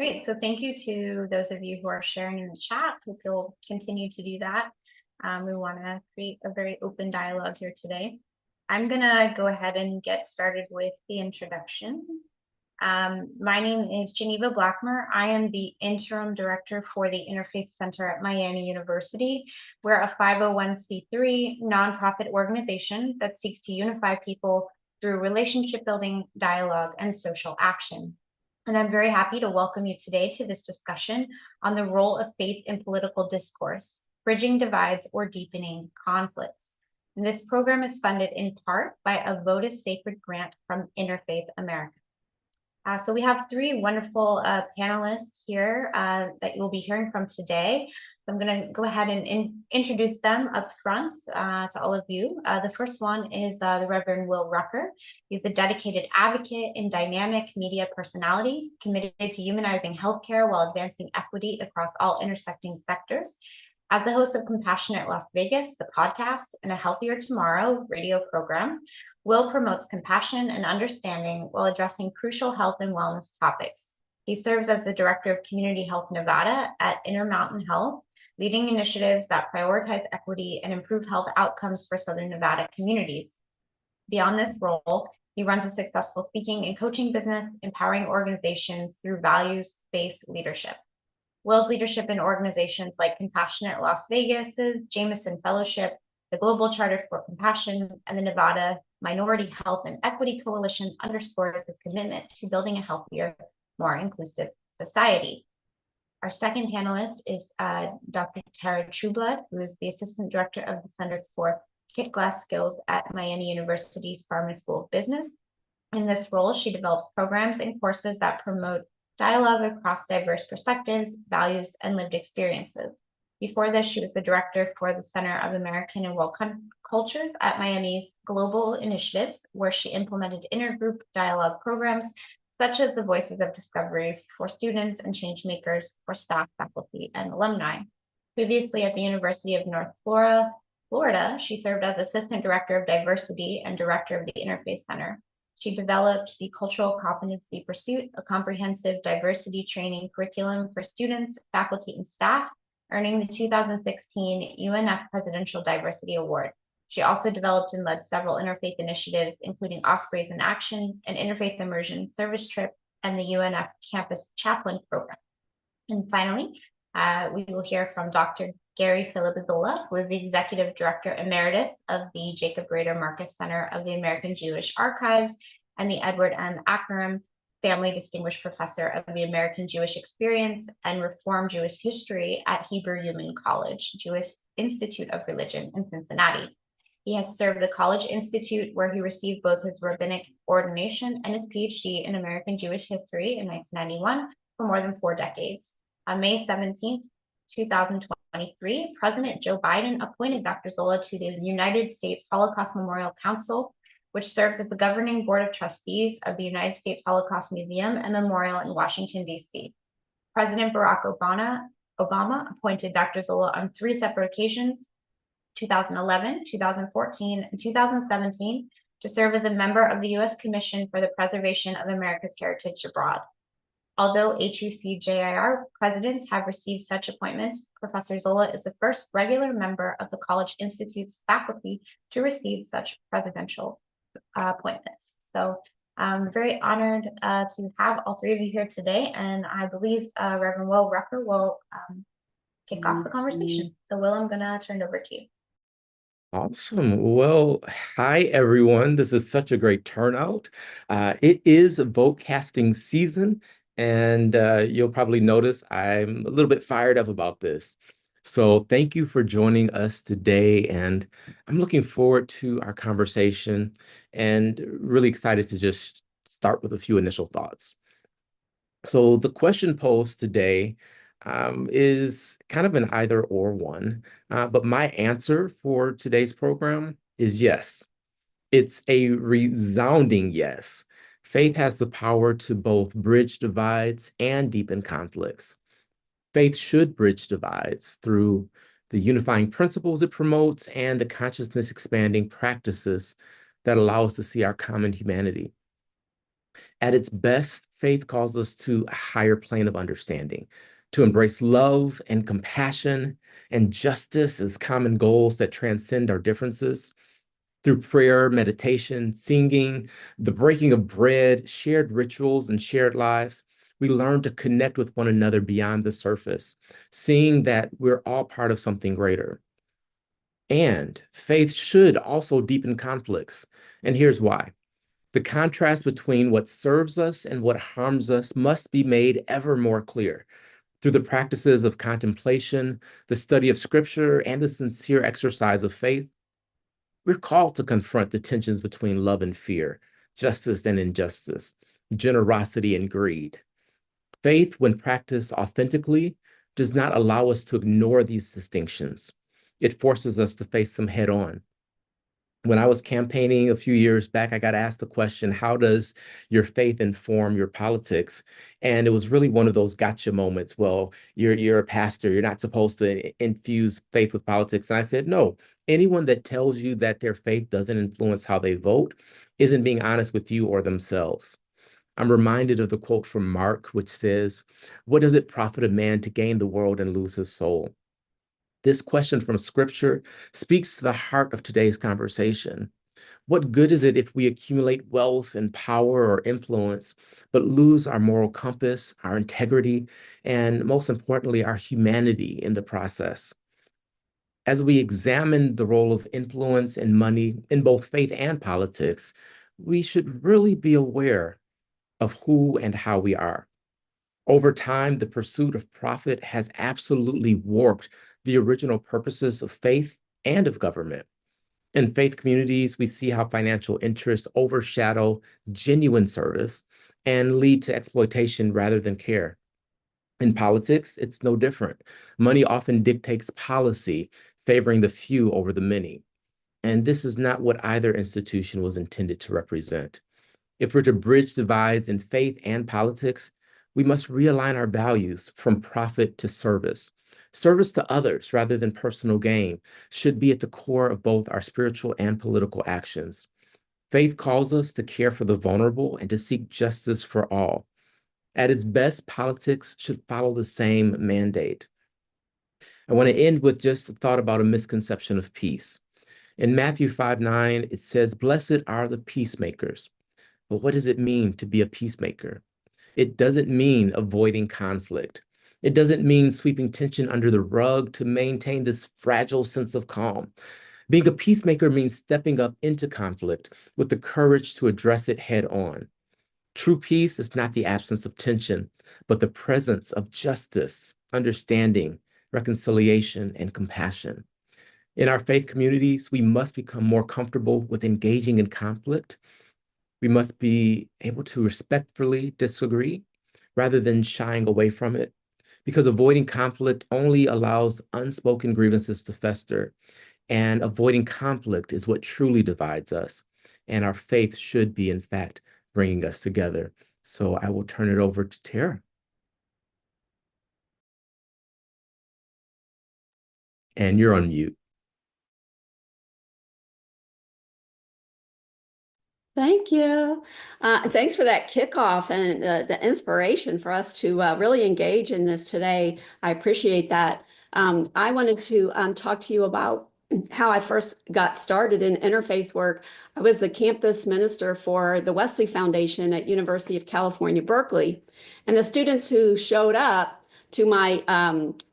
Great. So thank you to those of you who are sharing in the chat. Hope you'll continue to do that. We want to create a very open dialogue here today. I'm going to go ahead and get started with the introduction. My name is Geneva Blackmer. I am the interim director for the Interfaith Center at Miami University. We're a 501c3 nonprofit organization that seeks to unify people through relationship building, dialogue, and social action. And I'm very happy to welcome you today to this discussion on the role of faith in political discourse, bridging divides or deepening conflicts. And this program is funded in part by a Vote is Sacred grant from Interfaith America. So we have three wonderful panelists here that you'll be hearing from today. So I'm going to go ahead and introduce them up front to all of you. The first one is the Reverend Will Rucker. He's a dedicated advocate and dynamic media personality, committed to humanizing healthcare while advancing equity across all intersecting sectors. As the host of Compassionate Las Vegas, the podcast, and A Healthier Tomorrow radio program, Will promotes compassion and understanding while addressing crucial health and wellness topics. He serves as the Director of Community Health Nevada at Intermountain Health, leading initiatives that prioritize equity and improve health outcomes for Southern Nevada communities. Beyond this role, he runs a successful speaking and coaching business, empowering organizations through values-based leadership. Will's leadership in organizations like Compassionate Las Vegas's Jameson Fellowship, the Global Charter for Compassion, and the Nevada Minority Health and Equity Coalition underscores his commitment to building a healthier, more inclusive society. Our second panelist is Dr. Tara Trueblood, who is the Assistant Director of the Center for Kit Glass Skills at Miami University's Farman School of Business. In this role, she develops programs and courses that promote dialogue across diverse perspectives, values, and lived experiences. Before this, she was the director for the Center of American and World Cultures at Miami's Global Initiatives, where she implemented intergroup dialogue programs, such as the Voices of Discovery for students and change makers for staff, faculty, and alumni. Previously at the University of North Florida, she served as Assistant Director of Diversity and Director of the Interfaith Center. She developed the Cultural Competency Pursuit, a comprehensive diversity training curriculum for students, faculty, and staff, earning the 2016 UNF Presidential Diversity Award. She also developed and led several interfaith initiatives, including Ospreys in Action, an interfaith immersion service trip, and the UNF Campus Chaplain Program. And finally, we will hear from Dr. Gary Filippozola, who is the Executive Director Emeritus of the Jacob Rader Marcus Center of the American Jewish Archives and the Edward M. Ackerman Family Distinguished Professor of the American Jewish Experience and Reform Jewish History at Hebrew Human College, Jewish Institute of Religion in Cincinnati. He has served the College Institute, where he received both his rabbinic ordination and his PhD in American Jewish History in 1991 for more than 4 decades. On May 17, 2023, President Joe Biden appointed Dr. Zola to the United States Holocaust Memorial Council, which serves as the governing board of trustees of the United States Holocaust Museum and Memorial in Washington, D.C. President Barack Obama appointed Dr. Zola on 3 separate occasions, 2011, 2014, and 2017, to serve as a member of the U.S. Commission for the Preservation of America's Heritage Abroad. Although HUCJIR presidents have received such appointments, Professor Zola is the first regular member of the College Institute's faculty to receive such presidential appointments. So I'm very honored to have all 3 of you here today, and I believe Reverend Will Rucker will kick off the conversation. So Will, I'm gonna turn it over to you. Awesome. Well, hi, everyone. This is such a great turnout. It is vote casting season, and you'll probably notice I'm a little bit fired up about this. So thank you for joining us today, and I'm looking forward to our conversation and really excited to just start with a few initial thoughts. So the question posed today is kind of an either or one, but my answer for today's program is yes. It's a resounding yes. Faith has the power to both bridge divides and deepen conflicts. Faith should bridge divides through the unifying principles it promotes and the consciousness expanding practices that allow us to see our common humanity. At its best, faith calls us to a higher plane of understanding, to embrace love and compassion and justice as common goals that transcend our differences. Through prayer, meditation, singing, the breaking of bread, shared rituals, and shared lives, we learn to connect with one another beyond the surface, seeing that we're all part of something greater. And faith should also deepen conflicts. And here's why. The contrast between what serves us and what harms us must be made ever more clear. Through the practices of contemplation, the study of scripture, and the sincere exercise of faith, we're called to confront the tensions between love and fear, justice and injustice, generosity and greed. Faith, when practiced authentically, does not allow us to ignore these distinctions. It forces us to face them head on. When I was campaigning a few years back, I got asked the question, how does your faith inform your politics? And it was really one of those gotcha moments. Well, you're a pastor, you're not supposed to infuse faith with politics. And I said, no, anyone that tells you that their faith doesn't influence how they vote isn't being honest with you or themselves. I'm reminded of the quote from Mark, which says, what does it profit a man to gain the world and lose his soul? This question from scripture speaks to the heart of today's conversation. What good is it if we accumulate wealth and power or influence, but lose our moral compass, our integrity, and most importantly, our humanity in the process? As we examine the role of influence and money in both faith and politics, we should really be aware of who and how we are. Over time, the pursuit of profit has absolutely warped the original purposes of faith and of government. In faith communities, we see how financial interests overshadow genuine service and lead to exploitation rather than care. In politics, it's no different. Money often dictates policy, favoring the few over the many. And this is not what either institution was intended to represent. If we're to bridge divides in faith and politics, we must realign our values from profit to service. Service to others rather than personal gain should be at the core of both our spiritual and political actions. Faith calls us to care for the vulnerable and to seek justice for all. At its best, politics should follow the same mandate. I want to end with just a thought about a misconception of peace. In Matthew 5:9, it says, blessed are the peacemakers. But what does it mean to be a peacemaker? It doesn't mean avoiding conflict. It doesn't mean sweeping tension under the rug to maintain this fragile sense of calm. Being a peacemaker means stepping up into conflict with the courage to address it head on. True peace is not the absence of tension, but the presence of justice, understanding, reconciliation, and compassion. In our faith communities, we must become more comfortable with engaging in conflict. We must be able to respectfully disagree rather than shying away from it, because avoiding conflict only allows unspoken grievances to fester. And avoiding conflict is what truly divides us. And our faith should be, in fact, bringing us together. So I will turn it over to Tara. And you're on mute. Thank you. Thanks for that kickoff and the inspiration for us to really engage in this today. I appreciate that. I wanted to talk to you about how I first got started in interfaith work. I was the campus minister for the Wesley Foundation at University of California, Berkeley. And the students who showed up to my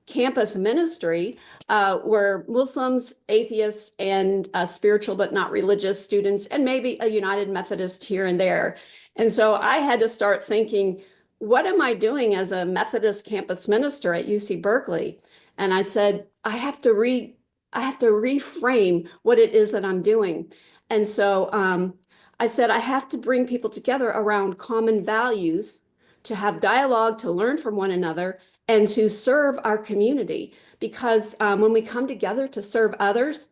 campus ministry were Muslims, atheists, and spiritual but not religious students, and maybe a United Methodist here and there. And so I had to start thinking, what am I doing as a Methodist campus minister at UC Berkeley? And I said, I have to reframe what it is that I'm doing. And so I said, I have to bring people together around common values, to have dialogue, to learn from one another, and to serve our community. Because when we come together to serve others,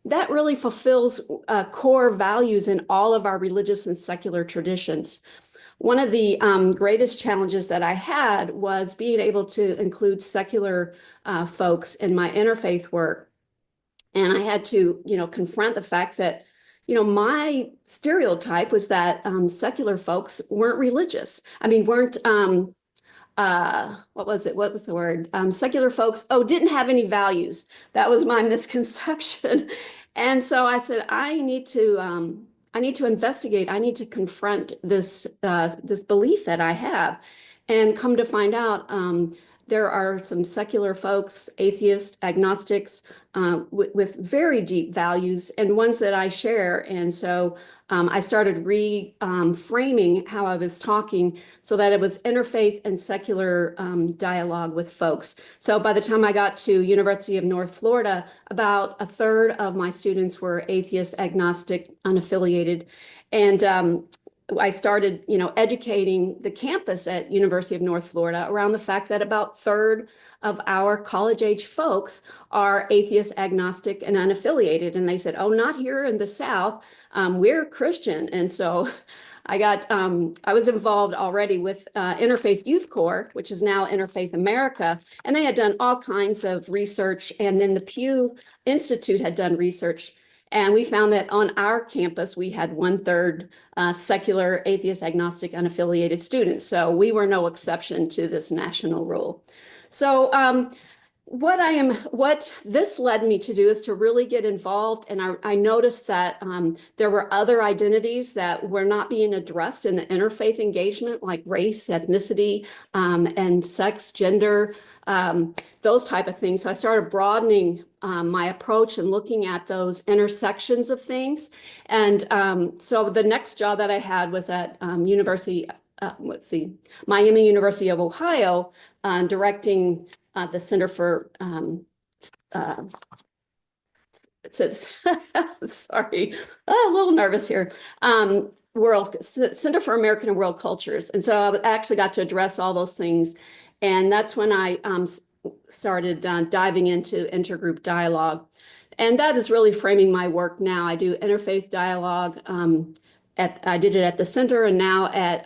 that really fulfills core values in all of our religious and secular traditions. One of the greatest challenges that I had was being able to include secular folks in my interfaith work. And I had to, confront the fact that, my stereotype was that secular folks weren't religious. I mean, weren't what was it? What was the word? Secular folks, didn't have any values. That was my misconception. And so I said, I need to investigate. I need to confront this belief that I have, and come to find out, there are some secular folks, atheists, agnostics, with very deep values and ones that I share. And so I started reframing how I was talking so that it was interfaith and secular dialogue with folks. So by the time I got to University of North Florida, about a third of my students were atheist, agnostic, unaffiliated. And I started, educating the campus at University of North Florida around the fact that about a third of our college-age folks are atheist, agnostic, and unaffiliated. And they said, "Oh, not here in the South. We're Christian." And so I was involved already with Interfaith Youth Corps, which is now Interfaith America, and they had done all kinds of research. And then the Pew Institute had done research. And we found that on our campus, we had 1/3 secular, atheist, agnostic, unaffiliated students. So we were no exception to this national rule. So what this led me to do is to really get involved. And I noticed that there were other identities that were not being addressed in the interfaith engagement, like race, ethnicity, and sex, gender, those type of things. So I started broadening my approach and looking at those intersections of things. And so the next job that I had was at Miami University of Ohio, directing the Center for sorry, a little nervous here. Center for American and World Cultures. And so I actually got to address all those things. And that's when I started diving into intergroup dialogue. And that is really framing my work now. I do interfaith dialogue. I did it at the center, and now at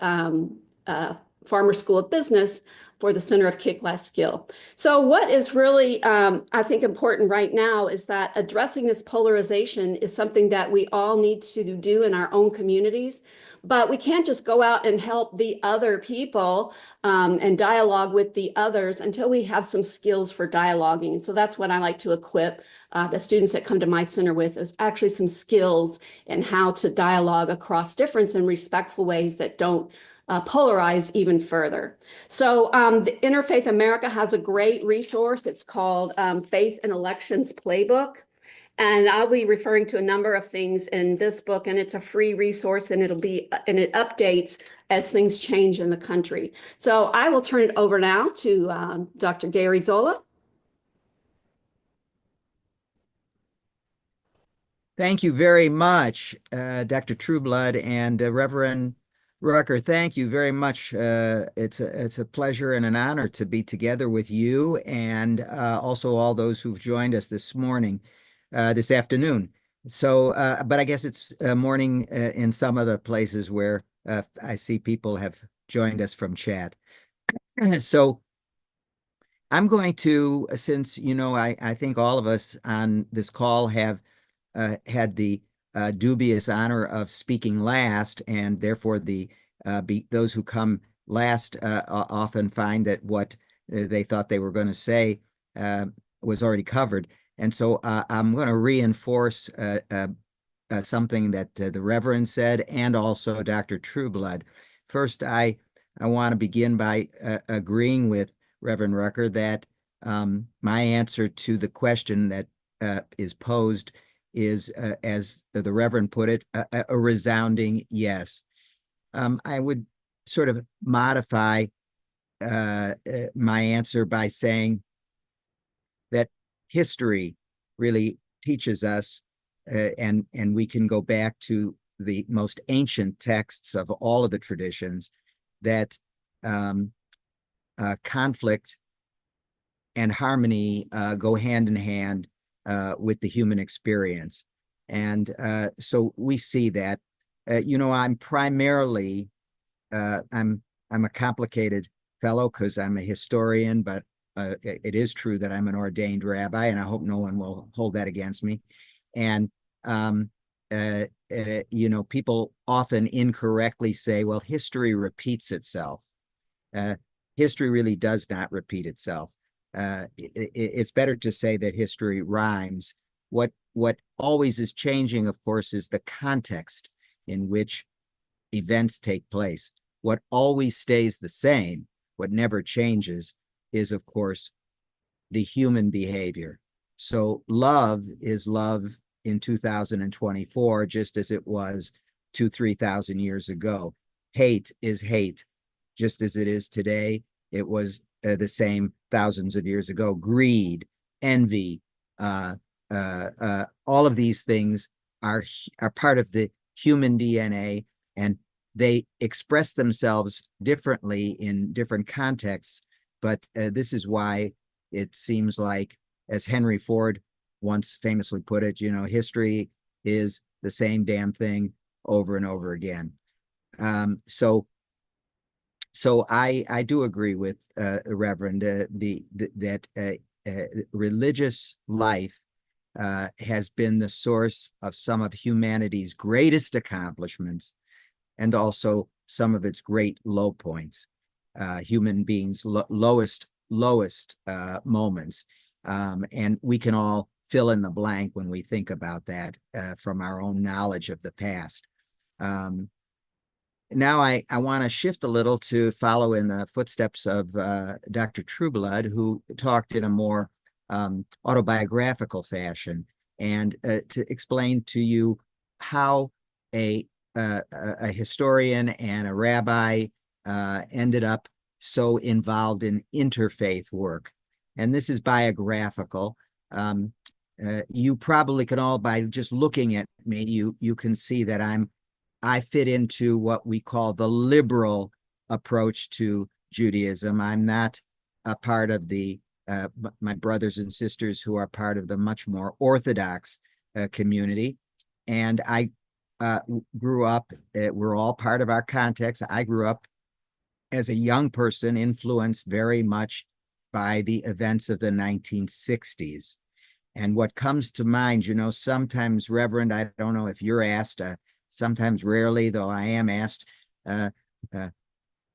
Farmer School of Business for the Center of Kick Last Skill. So what is really, I think, important right now is that addressing this polarization is something that we all need to do in our own communities. But we can't just go out and help the other people and dialogue with the others until we have some skills for dialoguing. And so that's what I like to equip the students that come to my center with, is actually some skills in how to dialogue across difference in respectful ways that don't polarize even further. So the Interfaith America has a great resource. It's called Faith and Elections Playbook. And I'll be referring to a number of things in this book, and it's a free resource, and it updates as things change in the country. So I will turn it over now to Dr. Gary Zola. Thank you very much, Dr. Trueblood and Reverend Rucker. Thank you very much. It's a pleasure and an honor to be together with you, and also all those who've joined us this morning, this afternoon. So, but I guess it's morning in some of the places where I see people have joined us from chat. So I'm going to, since, I think all of us on this call have had the dubious honor of speaking last, and therefore those who come last often find that what they thought they were going to say was already covered. And so I'm going to reinforce something that the Reverend said, and also Dr. Trueblood. First, I want to begin by agreeing with Reverend Rucker that my answer to the question that is posed is, as the Reverend put it, a resounding yes. I would sort of modify my answer by saying that history really teaches us, and we can go back to the most ancient texts of all of the traditions, that conflict and harmony go hand in hand with the human experience. And so we see that. I'm primarily, I'm a complicated fellow because I'm a historian, but it is true that I'm an ordained rabbi, and I hope no one will hold that against me. And people often incorrectly say, well, history repeats itself. History really does not repeat itself. It's better to say that history rhymes. What always is changing, of course, is the context in which events take place. What always stays the same, what never changes, is, of course, the human behavior. So love is love in 2024, just as it was 3,000 years ago. Hate is hate, just as it is today. It was the same thousands of years ago. Greed, envy, all of these things are part of the human DNA, and they express themselves differently in different contexts. But this is why it seems like, as Henry Ford once famously put it, history is the same damn thing over and over again. So I do agree with Reverend that religious life has been the source of some of humanity's greatest accomplishments, and also some of its great low points, human beings' lowest moments. And we can all fill in the blank when we think about that from our own knowledge of the past. Now I want to shift a little to follow in the footsteps of Dr. Trueblood, who talked in a more autobiographical fashion, and to explain to you how a historian and a rabbi ended up so involved in interfaith work. And this is biographical. You probably can all, by just looking at me, you can see that I fit into what we call the liberal approach to Judaism. I'm not a part of my brothers and sisters who are part of the much more Orthodox community. And I grew up, we're all part of our context. I grew up as a young person, influenced very much by the events of the 1960s. And what comes to mind, sometimes, Reverend, I don't know if you're asked, sometimes rarely, though I am asked,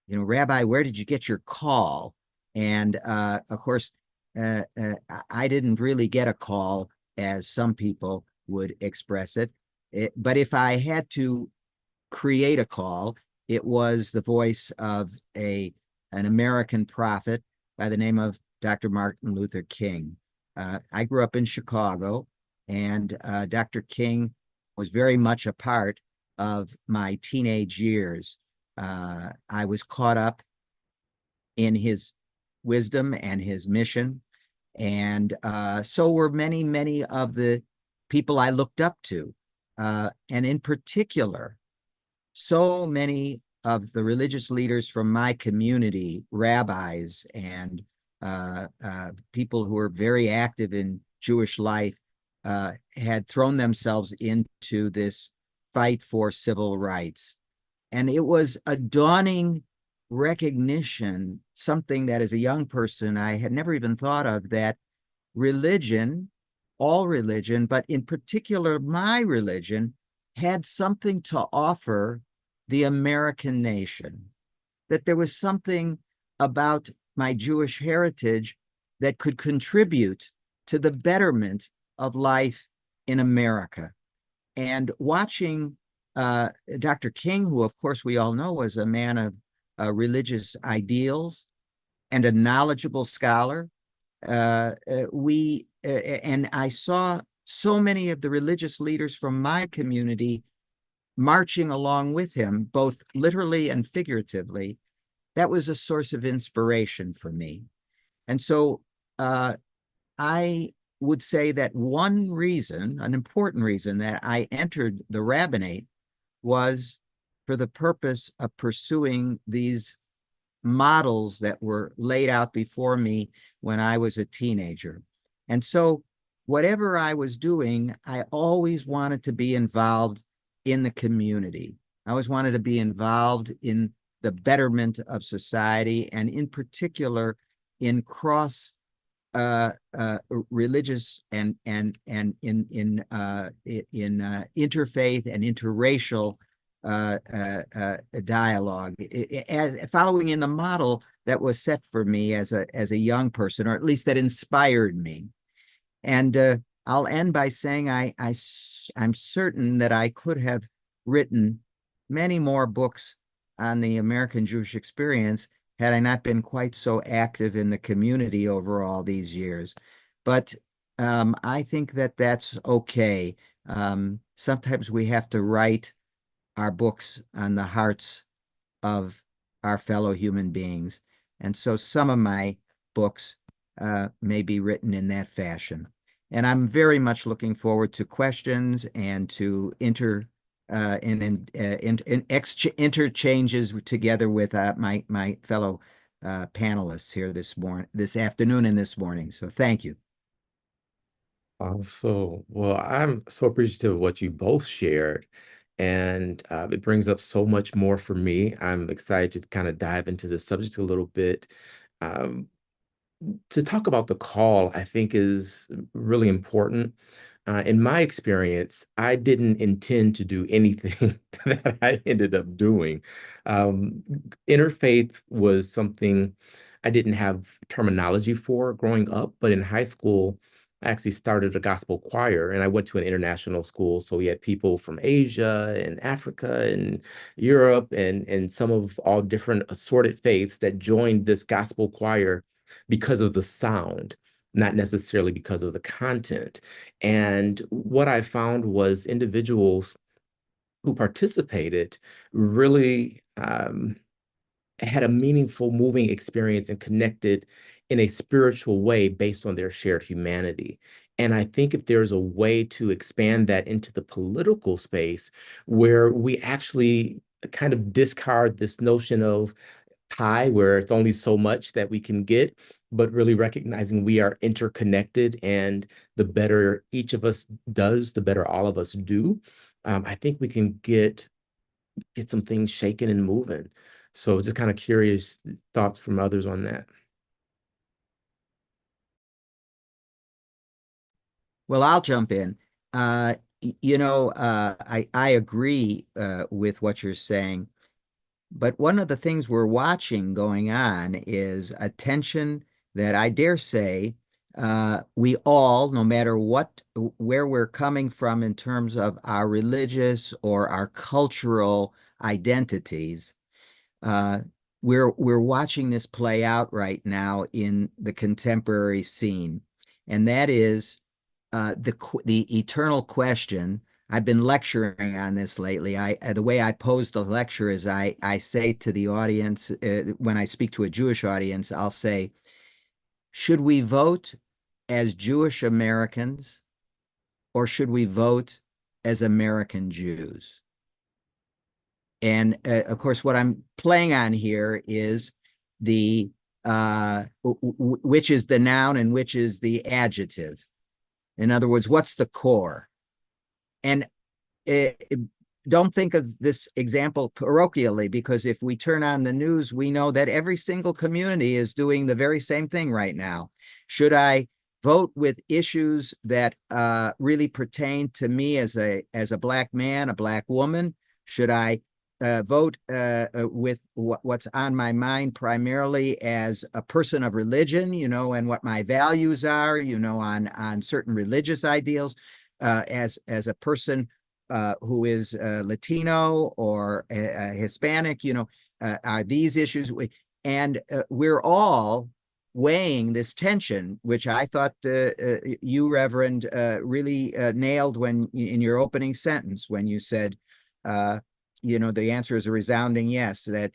Rabbi, where did you get your call? And of course, I didn't really get a call, as some people would express it. But if I had to create a call, it was the voice of an American prophet by the name of Dr. Martin Luther King. I grew up in Chicago, and Dr. King was very much a part of my teenage years. I was caught up in his wisdom and his mission, and so were many, many of the people I looked up to. And in particular, so many of the religious leaders from my community, rabbis and people who were very active in Jewish life, had thrown themselves into this fight for civil rights. And it was a dawning recognition, something that as a young person I had never even thought of, that religion, all religion, but in particular my religion, had something to offer the American nation, that there was something about my Jewish heritage that could contribute to the betterment of life in America. And watching Dr. King, who of course we all know was a man of religious ideals and a knowledgeable scholar, and I saw so many of the religious leaders from my community marching along with him, both literally and figuratively. That was a source of inspiration for me. And so I would say that one reason, an important reason, that I entered the rabbinate was for the purpose of pursuing these models that were laid out before me when I was a teenager. And so whatever I was doing, I always wanted to be involved in the community. I always wanted to be involved in the betterment of society, and in particular in cross religious and in interfaith and interracial dialogue, following in the model that was set for me as a young person, or at least that inspired me. And I'll end by saying I'm certain that I could have written many more books on the American Jewish experience had I not been quite so active in the community over all these years. But I think that that's okay. Sometimes we have to write our books on the hearts of our fellow human beings. And so some of my books may be written in that fashion. And I'm very much looking forward to questions and to interchanges together with my fellow panelists here this afternoon and this morning. So thank you. Also, well, I'm so appreciative of what you both shared, and it brings up so much more for me. I'm excited to kind of dive into the subject a little bit. Um, to talk about the call, I think is really important. In my experience, I didn't intend to do anything that I ended up doing. Um, Interfaith was something I didn't have terminology for growing up, but in high school, I actually started a gospel choir and I went to an international school. So we had people from Asia and Africa and Europe and some of all different assorted faiths that joined this gospel choir because of the sound, not necessarily because of the content. And what I found was individuals who participated really had a meaningful, moving experience and connected in a spiritual way based on their shared humanity. And I think if there's a way to expand that into the political space where we actually kind of discard this notion of pie where it's only so much that we can get, but really recognizing we are interconnected and the better each of us does, the better all of us do. I think we can get some things shaken and moving. So just kind of curious thoughts from others on that. Well, I'll jump in. I agree with what you're saying. But one of the things we're watching going on is a tension that I dare say we all, no matter where we're coming from in terms of our religious or our cultural identities, uh, we're watching this play out right now in the contemporary scene, and that is the eternal question. I've been lecturing on this lately. The way I pose the lecture is I say to the audience, when I speak to a Jewish audience, I'll say, should we vote as Jewish Americans or should we vote as American Jews? And of course, what I'm playing on here is the which is the noun and which is the adjective. In other words, what's the core? And don't think of this example parochially, because if we turn on the news, we know that every single community is doing the very same thing right now. Should I vote with issues that really pertain to me as a Black man, a Black woman? Should I vote with what's on my mind primarily as a person of religion, and what my values are, on certain religious ideals, as a person who is Latino or Hispanic, are these issues? And we're all weighing this tension, which I thought you, Reverend, really nailed in your opening sentence when you said, the answer is a resounding yes. That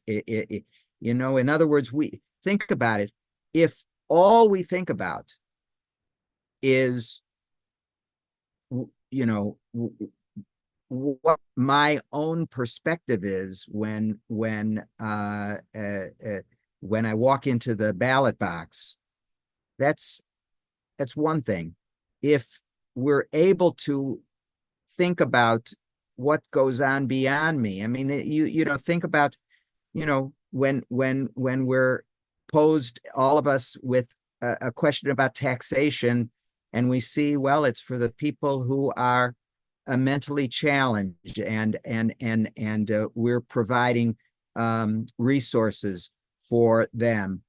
in other words, we think about it. If all we think about is, what my own perspective is when I walk into the ballot box, that's one thing. If we're able to think about what goes on beyond me, I mean, think about, when we're posed, all of us, with a question about taxation, and we see, well, it's for the people who are mentally challenged, and we're providing resources for them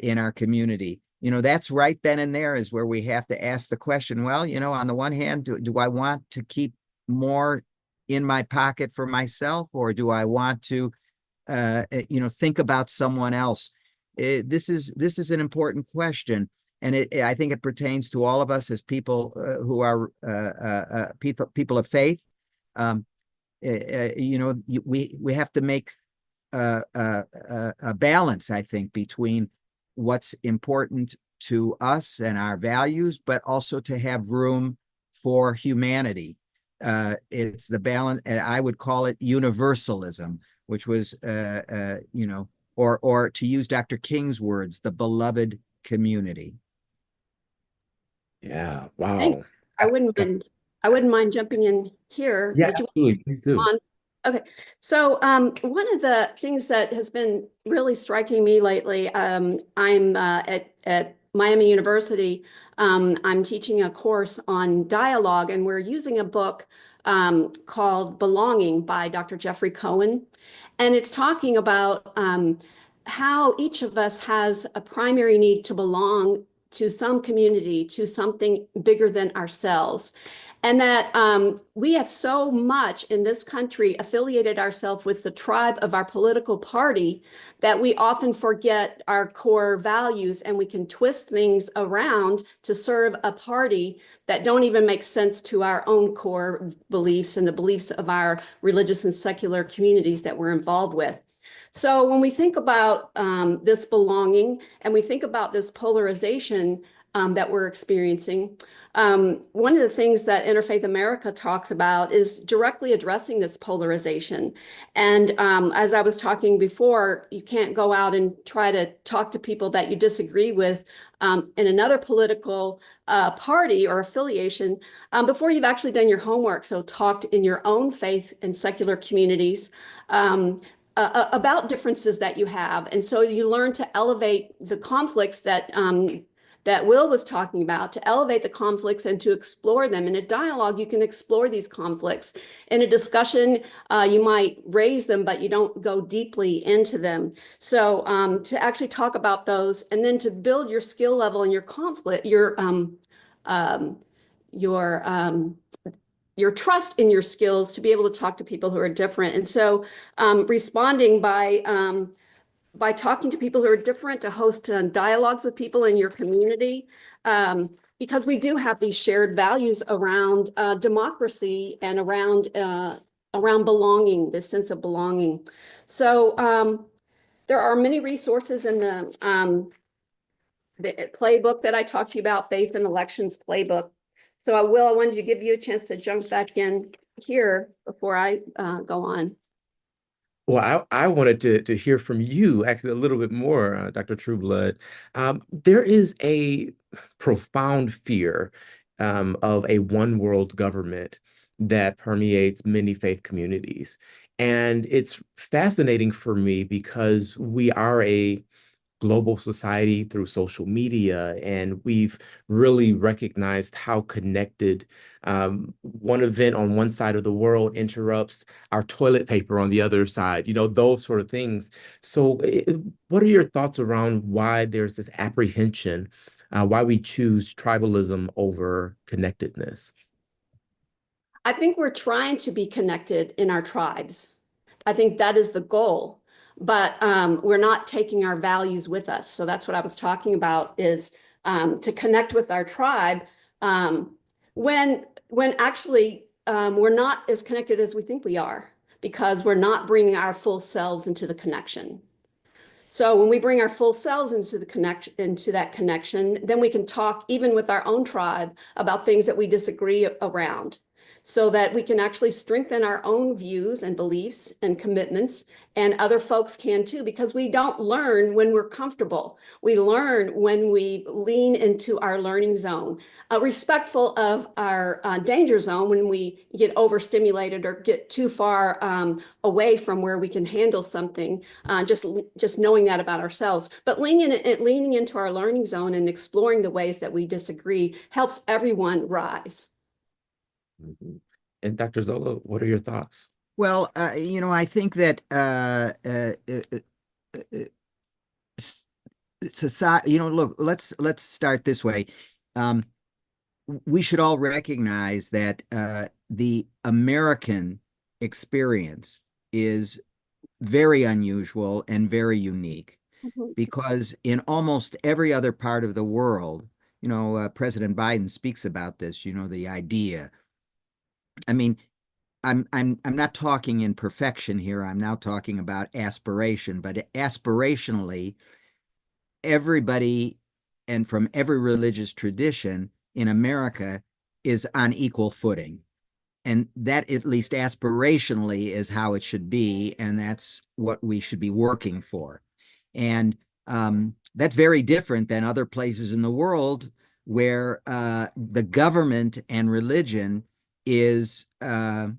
in our community. That's right then and there is where we have to ask the question, well, on the one hand, do I want to keep more in my pocket for myself, or do I want to think about someone else? This is an important question, and I think it pertains to all of us as people who are people of faith. We have to make a balance, I think, between what's important to us and our values, but also to have room for humanity. It's the balance, and I would call it universalism, which was, or to use Dr. King's words, the beloved community. Yeah, Thanks. wow. I wouldn't mind jumping in here. Yeah, Did you absolutely. Please do. respond? Okay, so one of the things that has been really striking me lately, I'm at Miami University. I'm teaching a course on dialogue, and we're using a book called Belonging by Dr. Jeffrey Cohen. And it's talking about how each of us has a primary need to belong to some community, to something bigger than ourselves. And that we have so much in this country affiliated ourselves with the tribe of our political party that we often forget our core values, and we can twist things around to serve a party that don't even make sense to our own core beliefs and the beliefs of our religious and secular communities that we're involved with. So when we think about this belonging, and we think about this polarization that we're experiencing, one of the things that Interfaith America talks about is directly addressing this polarization. And as I was talking before, you can't go out and try to talk to people that you disagree with in another political party or affiliation before you've actually done your homework. So talked in your own faith and secular communities about differences that you have. And so you learn to elevate the conflicts that that Will was talking about, to elevate the conflicts and to explore them. In a dialogue, you can explore these conflicts. In a discussion, you might raise them, but you don't go deeply into them. So to actually talk about those, and then to build your skill level and your conflict, your trust in your skills to be able to talk to people who are different. And so responding by talking to people who are different, to host dialogues with people in your community, because we do have these shared values around democracy and around belonging, this sense of belonging. So there are many resources in the playbook that I talked to you about, Faith and Elections Playbook. So I wanted to give you a chance to jump back in here before I go on. Well, I wanted to hear from you actually a little bit more, Dr. Trueblood. There is a profound fear of a one world government that permeates many faith communities. And it's fascinating for me because we are a global society through social media, and we've really recognized how connected one event on one side of the world interrupts our toilet paper on the other side, those sort of things. So what are your thoughts around why there's this apprehension, why we choose tribalism over connectedness? I think we're trying to be connected in our tribes. I think that is the goal, but we're not taking our values with us. So that's what I was talking about, is to connect with our tribe when actually we're not as connected as we think we are, because we're not bringing our full selves into the connection. So when we bring our full selves into that connection, then we can talk even with our own tribe about things that we disagree around. so that we can actually strengthen our own views and beliefs and commitments, and other folks can too, because we don't learn when we're comfortable. We learn when we lean into our learning zone, respectful of our danger zone when we get overstimulated or get too far away from where we can handle something, just knowing that about ourselves. But leaning into our learning zone and exploring the ways that we disagree helps everyone rise. Mhm. And Dr. Zola, what are your thoughts? Well, I think that society, look, let's start this way. Um, we should all recognize that the American experience is very unusual and very unique, Mhm. because in almost every other part of the world, President Biden speaks about this, the idea. I mean, I'm not talking in perfection here. I'm now talking about aspiration, but aspirationally, everybody and from every religious tradition in America is on equal footing. And that, at least aspirationally, is how it should be. And that's what we should be working for. And that's very different than other places in the world where the government and religion is one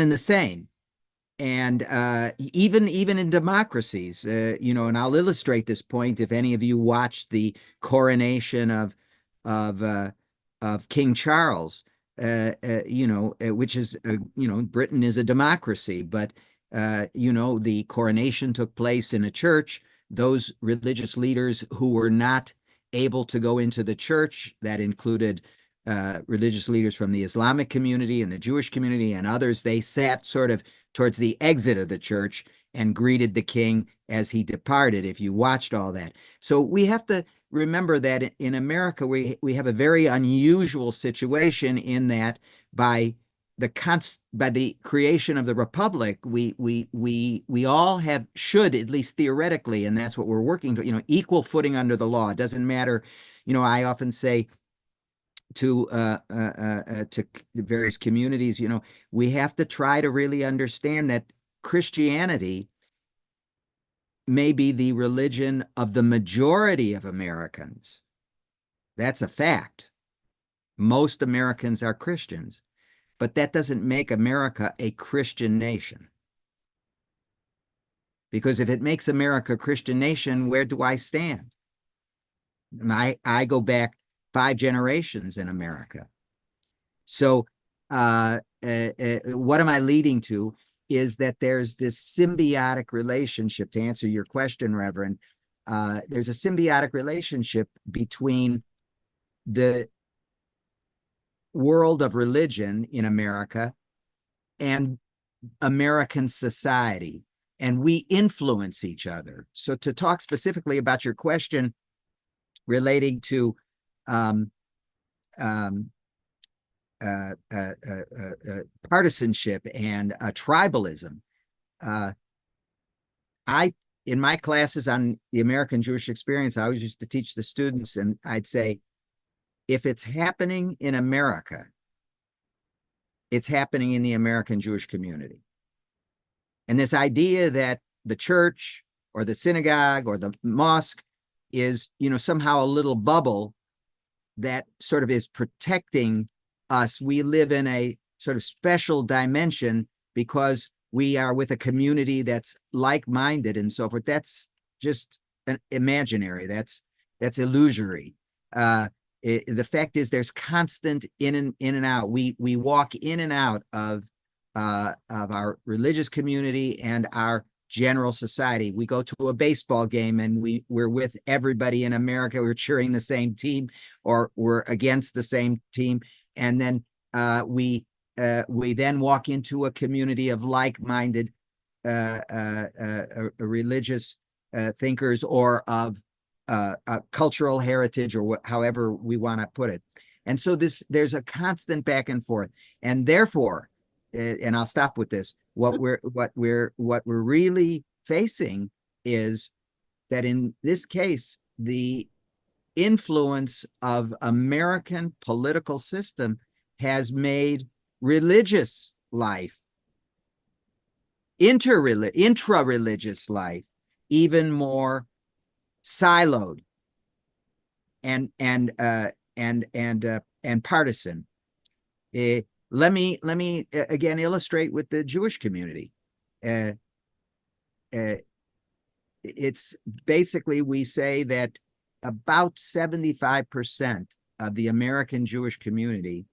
and the same. And even in democracies, and I'll illustrate this point. If any of you watched the coronation of of King Charles, which is Britain is a democracy, but the coronation took place in a church. Those religious leaders who were not able to go into the church, that included religious leaders from the Islamic community and the Jewish community and others, they sat sort of towards the exit of the church and greeted the king as he departed, if you watched all that. So we have to remember that in America, we have a very unusual situation in that by the creation of the republic, we all should, at least theoretically, and that's what we're working to, equal footing under the law. It doesn't matter. I often say to various communities, we have to try to really understand that Christianity may be the religion of the majority of Americans. That's a fact. Most Americans are Christians, but that doesn't make America a Christian nation. Because if it makes America a Christian nation, where do I stand? I go back 5 generations in America. So what am I leading to is that there's this symbiotic relationship. To answer your question, Reverend, there's a symbiotic relationship between the world of religion in America and American society, and we influence each other. So to talk specifically about your question relating to um, um, partisanship and tribalism. In my classes on the American Jewish experience, I always used to teach the students, and I'd say, if it's happening in America, it's happening in the American Jewish community. And this idea that the church or the synagogue or the mosque is, somehow a little bubble that sort of is protecting us. We live in a sort of special dimension because we are with a community that's like-minded and so forth. That's just an imaginary. That's illusory. The fact is, there's constant in and out. We walk in and out of our religious community and our general society. We go to a baseball game and we're with everybody in America. We're cheering the same team or we're against the same team. And then we then walk into a community of like-minded religious thinkers or of cultural heritage, or however we want to put it. And so there's a constant back and forth. And therefore, and I'll stop with this, what we're really facing is that in this case, the influence of American political system has made religious life, intra-religious life, even more siloed and partisan. Let me again illustrate with the Jewish community. It's basically, we say that about 75% of the American Jewish community,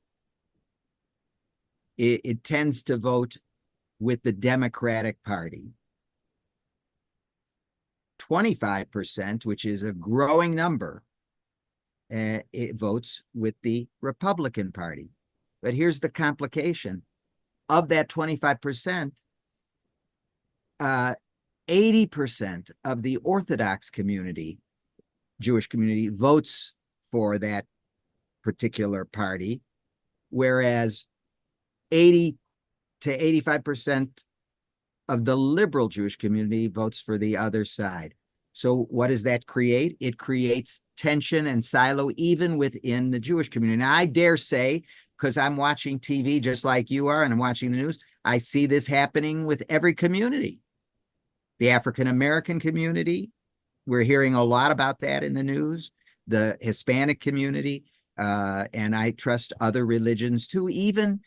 it tends to vote with the Democratic Party. 25%, which is a growing number, it votes with the Republican Party. But here's the complication. Of that 25%, 80% of the Orthodox community, Jewish community, votes for that particular party, whereas 80 to 85% of the liberal Jewish community votes for the other side. So what does that create? It creates tension and silo even within the Jewish community. Now, I dare say, because I'm watching TV just like you are and I'm watching the news, I see this happening with every community. The African-American community, we're hearing a lot about that in the news, the Hispanic community, and I trust other religions too, even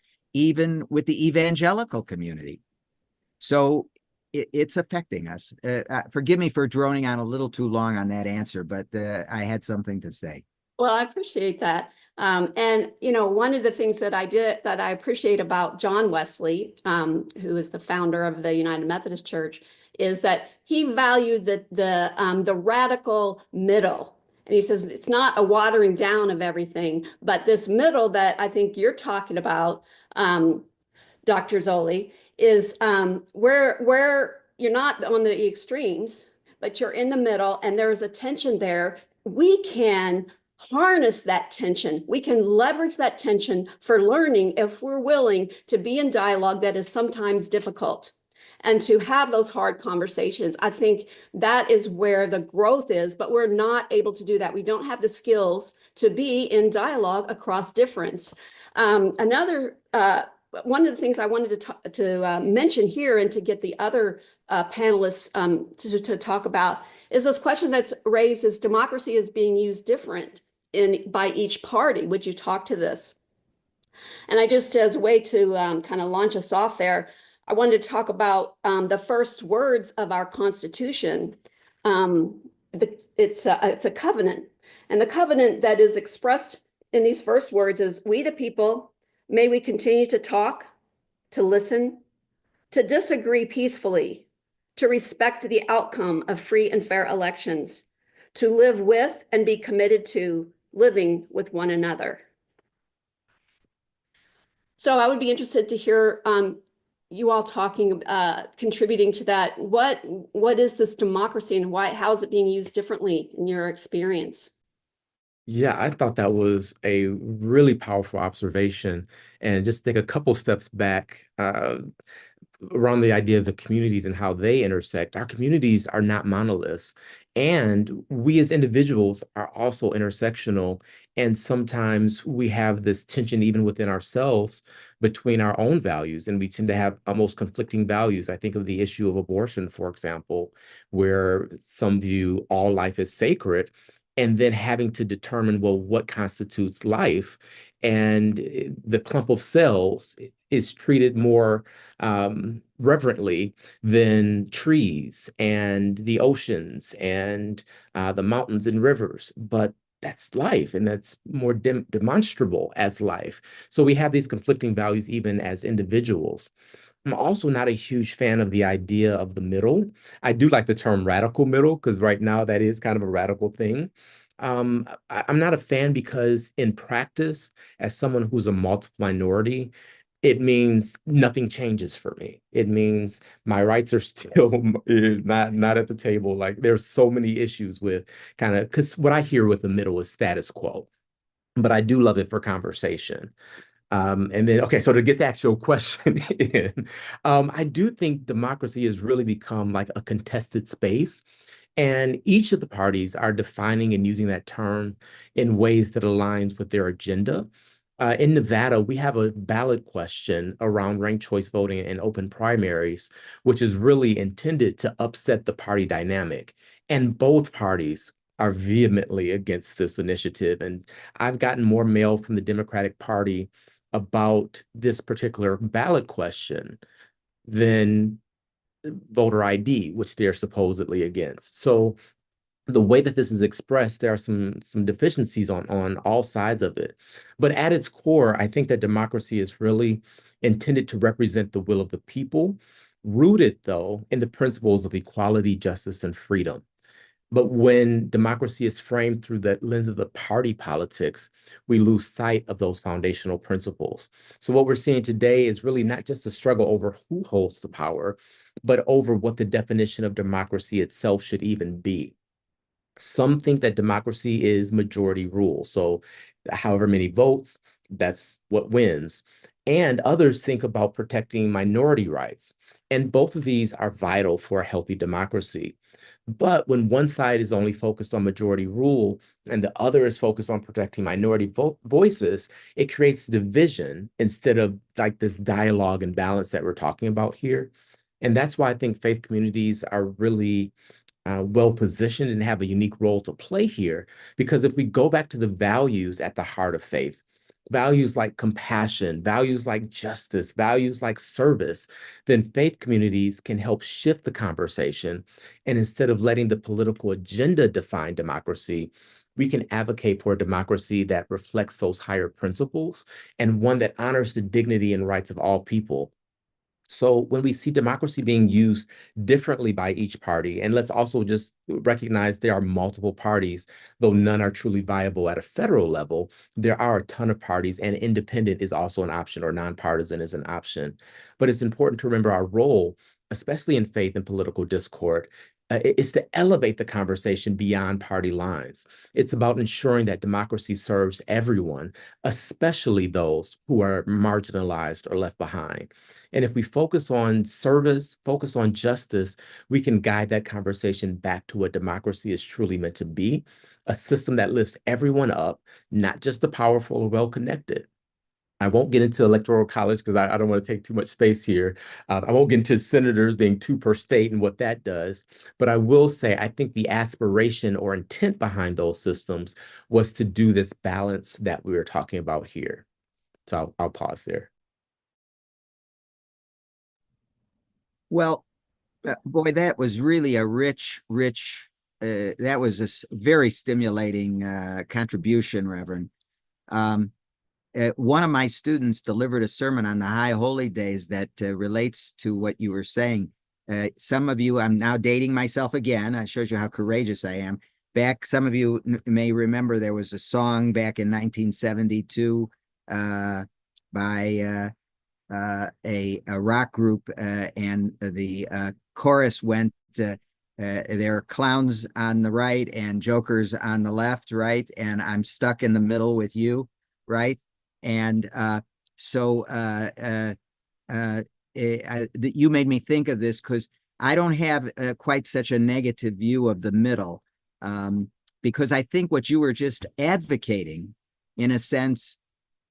with the evangelical community. So it's affecting us. Forgive me for droning on a little too long on that answer, but I had something to say. Well, I appreciate that. And, you know, one of the things that I appreciate about John Wesley, who is the founder of the United Methodist Church, is that he valued the radical middle. And he says it's not a watering down of everything, but this middle that I think you're talking about, Dr. Zoli, is where you're not on the extremes, but you're in the middle and there's a tension there. We can harness that tension. We can leverage that tension for learning if we're willing to be in dialogue that is sometimes difficult and to have those hard conversations. I think that is where the growth is, but we're not able to do that. We don't have the skills to be in dialogue across difference. One of the things I wanted to mention here and to get the other panelists to talk about is this question that's raised: is democracy is being used different by each party? Would you talk to this? And I just, as a way to kind of launch us off there, I wanted to talk about the first words of our Constitution. It's a covenant, and the covenant that is expressed in these first words is: we the people, may we continue to talk, to listen, to disagree peacefully, to respect the outcome of free and fair elections, to live with and be committed to living with one another. So I would be interested to hear you all talking, contributing to that. What is this democracy and how is it being used differently in your experience? Yeah, I thought that was a really powerful observation. And just take a couple steps back around the idea of the communities and how they intersect. Our communities are not monoliths. And we as individuals are also intersectional. And sometimes we have this tension even within ourselves between our own values. And we tend to have almost conflicting values. I think of the issue of abortion, for example, where some view all life as sacred, and then having to determine, well, what constitutes life? And the clump of cells is treated more reverently than trees and the oceans and the mountains and rivers. But that's life, and that's more demonstrable as life. So we have these conflicting values even as individuals. I'm also not a huge fan of the idea of the middle. I do like the term radical middle because right now that is kind of a radical thing. I'm not a fan because in practice, as someone who's a multiple minority, it means nothing changes for me. It means my rights are still not at the table. Like there's so many issues with kind of, because what I hear with the middle is status quo, but I do love it for conversation. And then, okay, so to get the actual question in, I do think democracy has really become like a contested space. And each of the parties are defining and using that term in ways that aligns with their agenda. In Nevada, we have a ballot question around ranked choice voting and open primaries, which is really intended to upset the party dynamic. And both parties are vehemently against this initiative. And I've gotten more mail from the Democratic Party about this particular ballot question than voter ID, which they're supposedly against. So the way that this is expressed, there are some deficiencies on all sides of it. But at its core, I think that democracy is really intended to represent the will of the people, rooted though in the principles of equality, justice, and freedom. But when democracy is framed through the lens of the party politics, we lose sight of those foundational principles. So what we're seeing today is really not just a struggle over who holds the power, but over what the definition of democracy itself should even be. Some think that democracy is majority rule. So, however many votes, that's what wins. And others think about protecting minority rights. And both of these are vital for a healthy democracy. But when one side is only focused on majority rule and the other is focused on protecting minority voices, it creates division instead of like this dialogue and balance that we're talking about here. And that's why I think faith communities are really well positioned and have a unique role to play here. Because if we go back to the values at the heart of faith, values like compassion, values like justice, values like service, then faith communities can help shift the conversation. And instead of letting the political agenda define democracy, we can advocate for a democracy that reflects those higher principles and one that honors the dignity and rights of all people. So when we see democracy being used differently by each party, and let's also just recognize there are multiple parties, though none are truly viable at a federal level, there are a ton of parties, and independent is also an option, or nonpartisan is an option. But it's important to remember our role, especially in faith and political discord, is to elevate the conversation beyond party lines. It's about ensuring that democracy serves everyone, especially those who are marginalized or left behind. And if we focus on service, focus on justice, we can guide that conversation back to what democracy is truly meant to be, a system that lifts everyone up, not just the powerful or well-connected. I won't get into electoral college because I don't want to take too much space here. I won't get into senators being two per state and what that does. But I will say, I think the aspiration or intent behind those systems was to do this balance that we were talking about here. So I'll pause there. Well, boy, that was really a rich, that was a very stimulating contribution, Reverend. One of my students delivered a sermon on the High Holy Days that relates to what you were saying. Some of you, I'm now dating myself again. It shows you how courageous I am. Some of you may remember there was a song back in 1972 by a rock group, and the chorus went, there are clowns on the right and jokers on the left, right? And I'm stuck in the middle with you, right? And you made me think of this because I don't have quite such a negative view of the middle, because I think what you were just advocating, in a sense,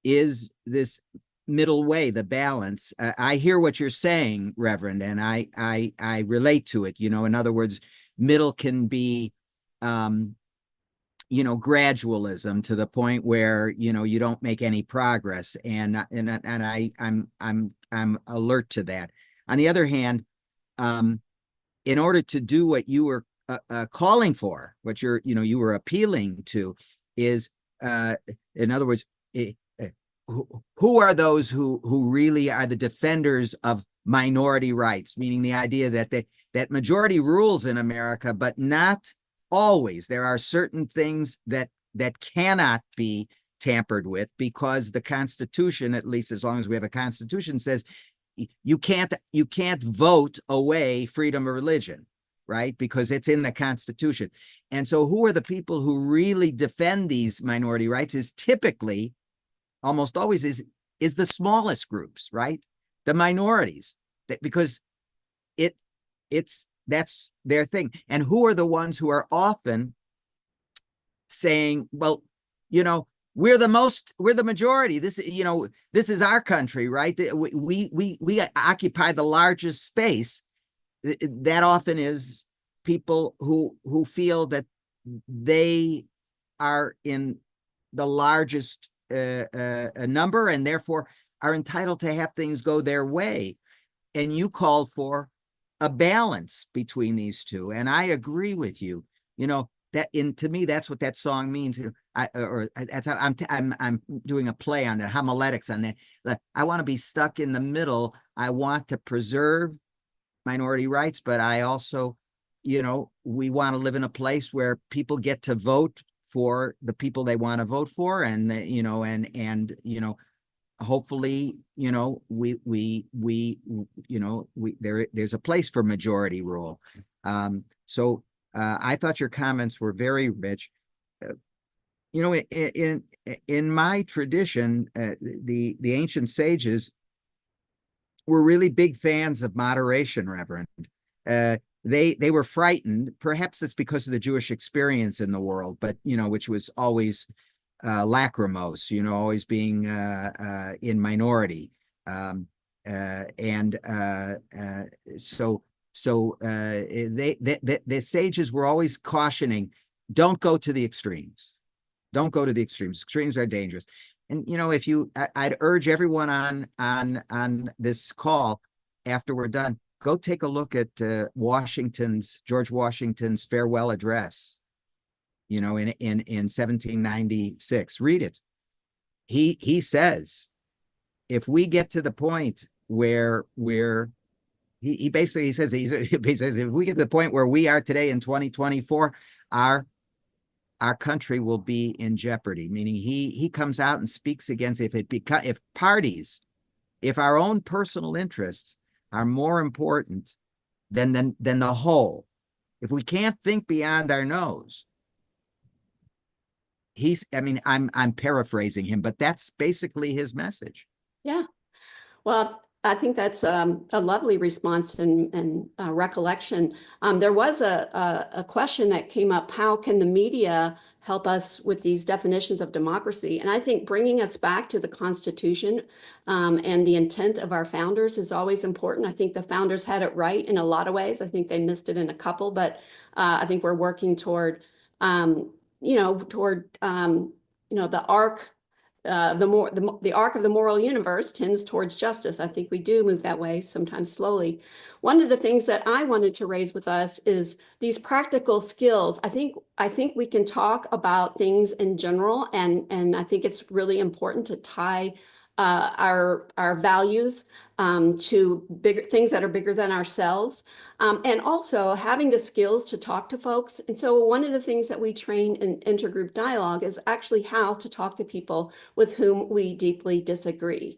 is this middle way, the balance. I hear what you're saying, Reverend, and I relate to it. In other words, middle can be, gradualism to the point where you don't make any progress, and I'm alert to that. On the other hand, in order to do what you were calling for, what you were appealing to, is in other words, who are those who really are the defenders of minority rights, meaning the idea that majority rules in America, but not always. There are certain things that cannot be tampered with, because the Constitution, at least as long as we have a Constitution, says you can't vote away freedom of religion, right? Because it's in the Constitution. And so who are the people who really defend these minority rights is typically, almost always, is the smallest groups, right? The minorities, because that's their thing. And who are the ones who are often saying, well, we're the majority. This, this is our country, right? We occupy the largest space. That often is people who feel that they are in the largest number and therefore are entitled to have things go their way. And you called for a balance between these two, and I agree with you. To me, that's what that song means. That's how I'm doing a play on that, homiletics on that. I want to be stuck in the middle. I want to preserve minority rights, but I also, we want to live in a place where people get to vote for the people they want to vote for, and hopefully, there's a place for majority rule. So I thought your comments were very rich. In my tradition, the ancient sages were really big fans of moderation, Reverend. They were frightened. Perhaps it's because of the Jewish experience in the world, but which was always lachrymose, always being in minority. So the sages were always cautioning, don't go to the extremes. Don't go to the extremes. Extremes are dangerous. And I'd urge everyone on this call after we're done, go take a look at George Washington's farewell address. In 1796. Read it. He says, if we get to the point where he basically says if we get to the point where we are today in 2024, our country will be in jeopardy. Meaning he comes out and speaks against if our own personal interests are more important than the whole. If we can't think beyond our nose. I'm paraphrasing him, but that's basically his message. Yeah. Well, I think that's a lovely response and recollection. There was a question that came up: how can the media help us with these definitions of democracy? And I think bringing us back to the Constitution and the intent of our founders is always important. I think the founders had it right in a lot of ways. I think they missed it in a couple, but I think we're working toward the arc. The arc of the moral universe tends towards justice. I think we do move that way, sometimes slowly. One of the things that I wanted to raise with us is these practical skills. I think we can talk about things in general, and I think it's really important to tie our values to bigger things that are bigger than ourselves, and also having the skills to talk to folks. And so one of the things that we train in intergroup dialogue is actually how to talk to people with whom we deeply disagree.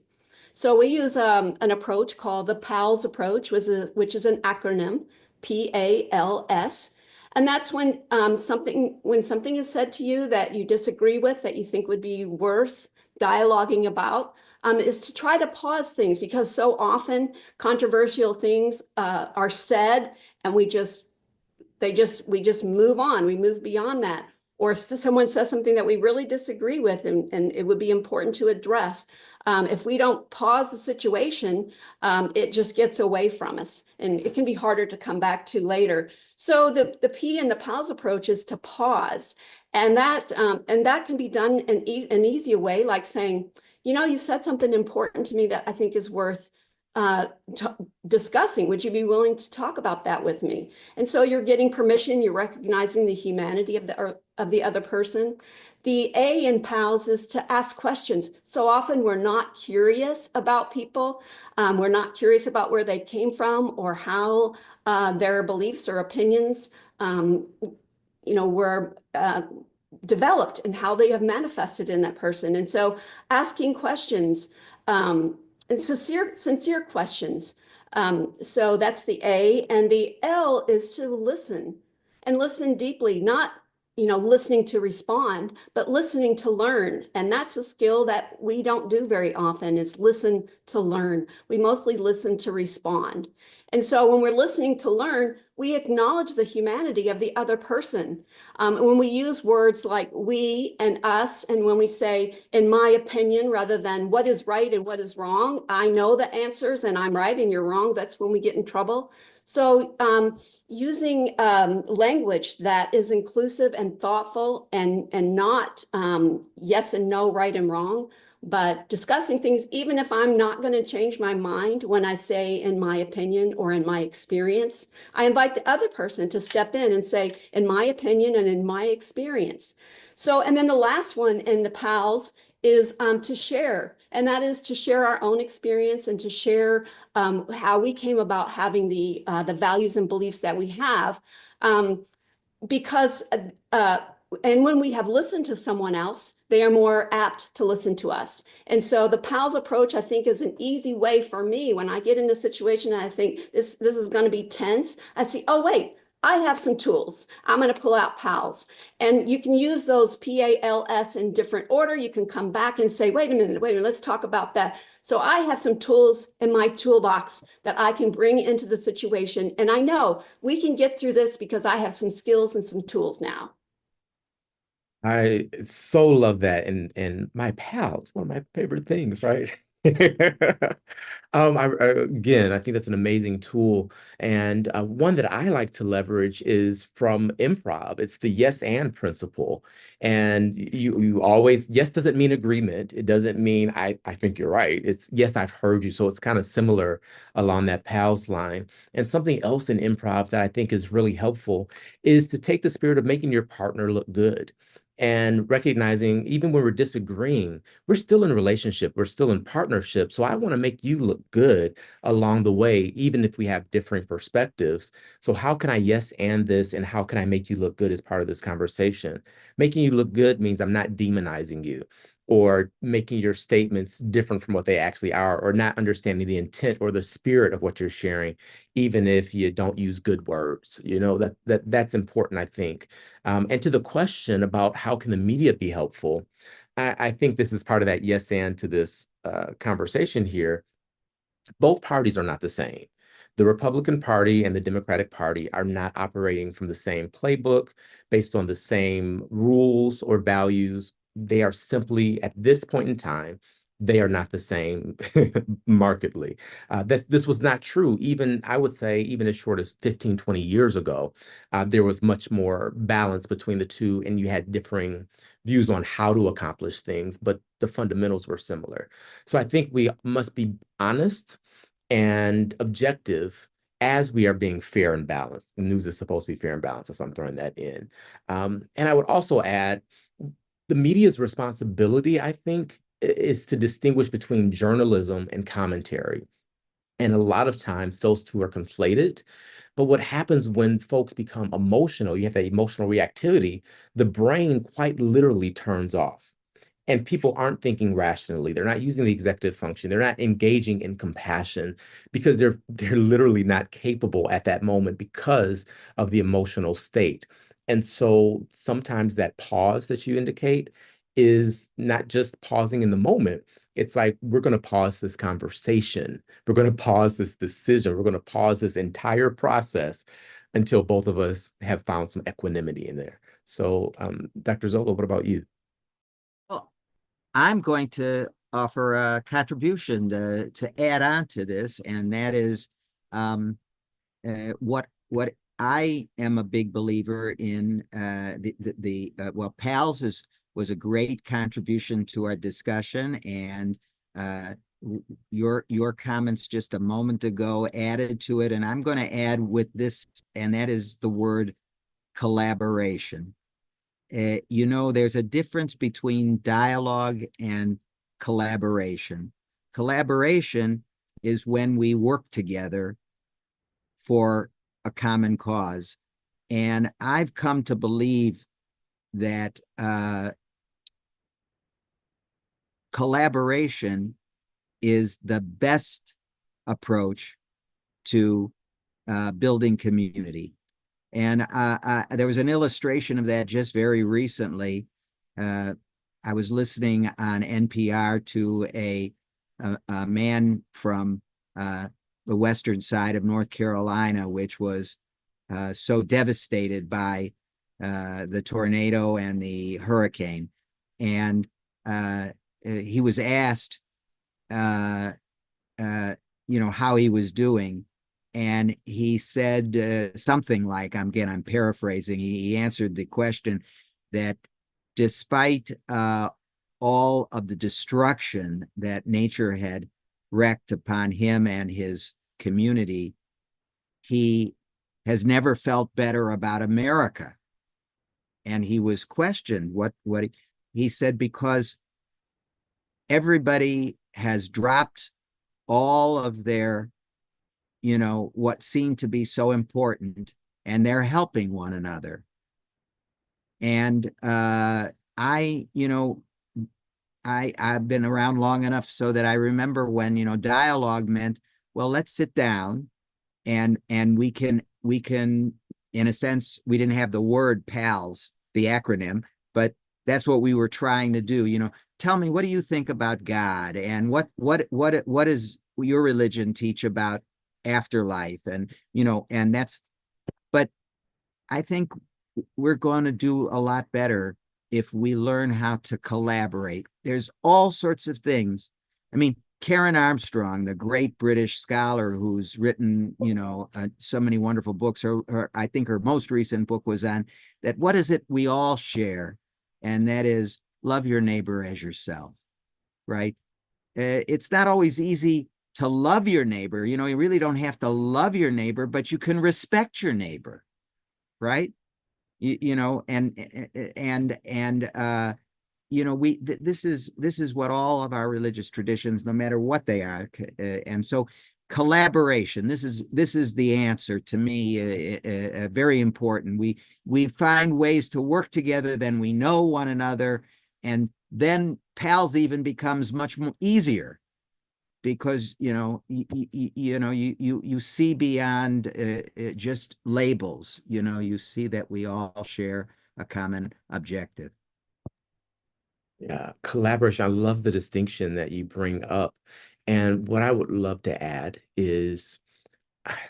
So we use an approach called the PALS approach, which is an acronym, PALS. And that's when something is said to you that you disagree with, that you think would be worth dialoguing about, is to try to pause things, because so often controversial things are said and we just move on. We move beyond that. Or someone says something that we really disagree with, and it would be important to address. If we don't pause the situation, it just gets away from us, and it can be harder to come back to later. So the P in the PALS approach is to pause, and that can be done in an easier way, like saying, you said something important to me that I think is worth discussing. Would you be willing to talk about that with me? And so you're getting permission, you're recognizing the humanity of the other person. The A in PALS is to ask questions. So often we're not curious about people. We're not curious about where they came from or how their beliefs or opinions were developed and how they have manifested in that person. And so asking questions, and sincere questions. So that's the A. And the L is to listen, and listen deeply, not listening to respond, but listening to learn. And that's a skill that we don't do very often, is listen to learn. We mostly listen to respond. And so when we're listening to learn, we acknowledge the humanity of the other person. When we use words like we and us, and when we say, in my opinion, rather than what is right and what is wrong, I know the answers and I'm right and you're wrong, that's when we get in trouble. So using language that is inclusive and thoughtful and not yes and no, right and wrong, but discussing things, even if I'm not going to change my mind when I say in my opinion or in my experience, I invite the other person to step in and say, in my opinion and in my experience. So, and then the last one in the PALs is to share, and that is to share our own experience and to share how we came about having the values and beliefs that we have. Because and when we have listened to someone else, they are more apt to listen to us. And so the PALS approach, I think, is an easy way for me when I get in a situation and I think this is going to be tense. I see, oh, wait, I have some tools. I'm going to pull out PALS. And you can use those PALS in different order. You can come back and say, wait a minute, let's talk about that. So I have some tools in my toolbox that I can bring into the situation. And I know we can get through this because I have some skills and some tools now. I so love that, and my pal, it's one of my favorite things, right? Again, I think that's an amazing tool, and one that I like to leverage is from improv. It's the yes and principle, and you always yes doesn't mean agreement. It doesn't mean I think you're right. It's yes, I've heard you. So it's kind of similar along that pals line. And something else in improv that I think is really helpful is to take the spirit of making your partner look good and recognizing even when we're disagreeing, we're still in a relationship, we're still in partnership. So I want to make you look good along the way, even if we have differing perspectives. So how can I yes and this, and how can I make you look good as part of this conversation? Making you look good means I'm not demonizing you or making your statements different from what they actually are, or not understanding the intent or the spirit of what you're sharing, even if you don't use good words. You know, that's important, I think. And to the question about how can the media be helpful, I think this is part of that yes and to this conversation here. Both parties are not the same. The Republican Party and the Democratic Party are not operating from the same playbook based on the same rules or values. They are simply, at this point in time, they are not the same markedly. This was not true, even, I would say, even as short as 15, 20 years ago. There was much more balance between the two, and you had differing views on how to accomplish things, but the fundamentals were similar. So I think we must be honest and objective as we are being fair and balanced. The news is supposed to be fair and balanced. That's why I'm throwing that in. And I would also add the media's responsibility, I think, is to distinguish between journalism and commentary. And a lot of times those two are conflated. But what happens when folks become emotional, you have that emotional reactivity, the brain quite literally turns off. And people aren't thinking rationally. They're not using the executive function. They're not engaging in compassion because they're literally not capable at that moment because of the emotional state. And so sometimes that pause that you indicate is not just pausing in the moment. It's like, we're going to pause this conversation. We're going to pause this decision. We're going to pause this entire process until both of us have found some equanimity in there. So, Dr. Zola, what about you? Well, I'm going to offer a contribution to add on to this, and that is what I am a big believer in. Well, PALS was a great contribution to our discussion, and your comments just a moment ago added to it, and I'm going to add with this, and that is the word collaboration. You know, there's a difference between dialogue and collaboration. Collaboration is when we work together for a common cause. And I've come to believe that collaboration is the best approach to building community. And there was an illustration of that just very recently. I was listening on NPR to a man from the western side of North Carolina, which was so devastated by the tornado and the hurricane. And he was asked, how he was doing. And he said something like, I'm paraphrasing, he answered the question that despite all of the destruction that nature had wreaked upon him and his community, he has never felt better about America. And he was questioned what he said, because everybody has dropped all of their, what seemed to be so important, and they're helping one another. And I've been around long enough so that I remember when, dialogue meant, well, let's sit down and we can, in a sense, we didn't have the word PALS, the acronym, but that's what we were trying to do. Tell me, what do you think about God, and what does your religion teach about afterlife? And but I think we're going to do a lot better if we learn how to collaborate. There's all sorts of things. I mean, Karen Armstrong, the great British scholar who's written, so many wonderful books, I think her most recent book was on that. What is it we all share? And that is, love your neighbor as yourself, right? It's not always easy to love your neighbor. You really don't have to love your neighbor, but you can respect your neighbor, right? This is what all of our religious traditions, no matter what they are, and so collaboration. This is the answer to me. Very important. We find ways to work together, then we know one another, and then PALS even becomes much more easier, because you see beyond just labels. You see that we all share a common objective. Yeah, collaboration. I love the distinction that you bring up. And what I would love to add is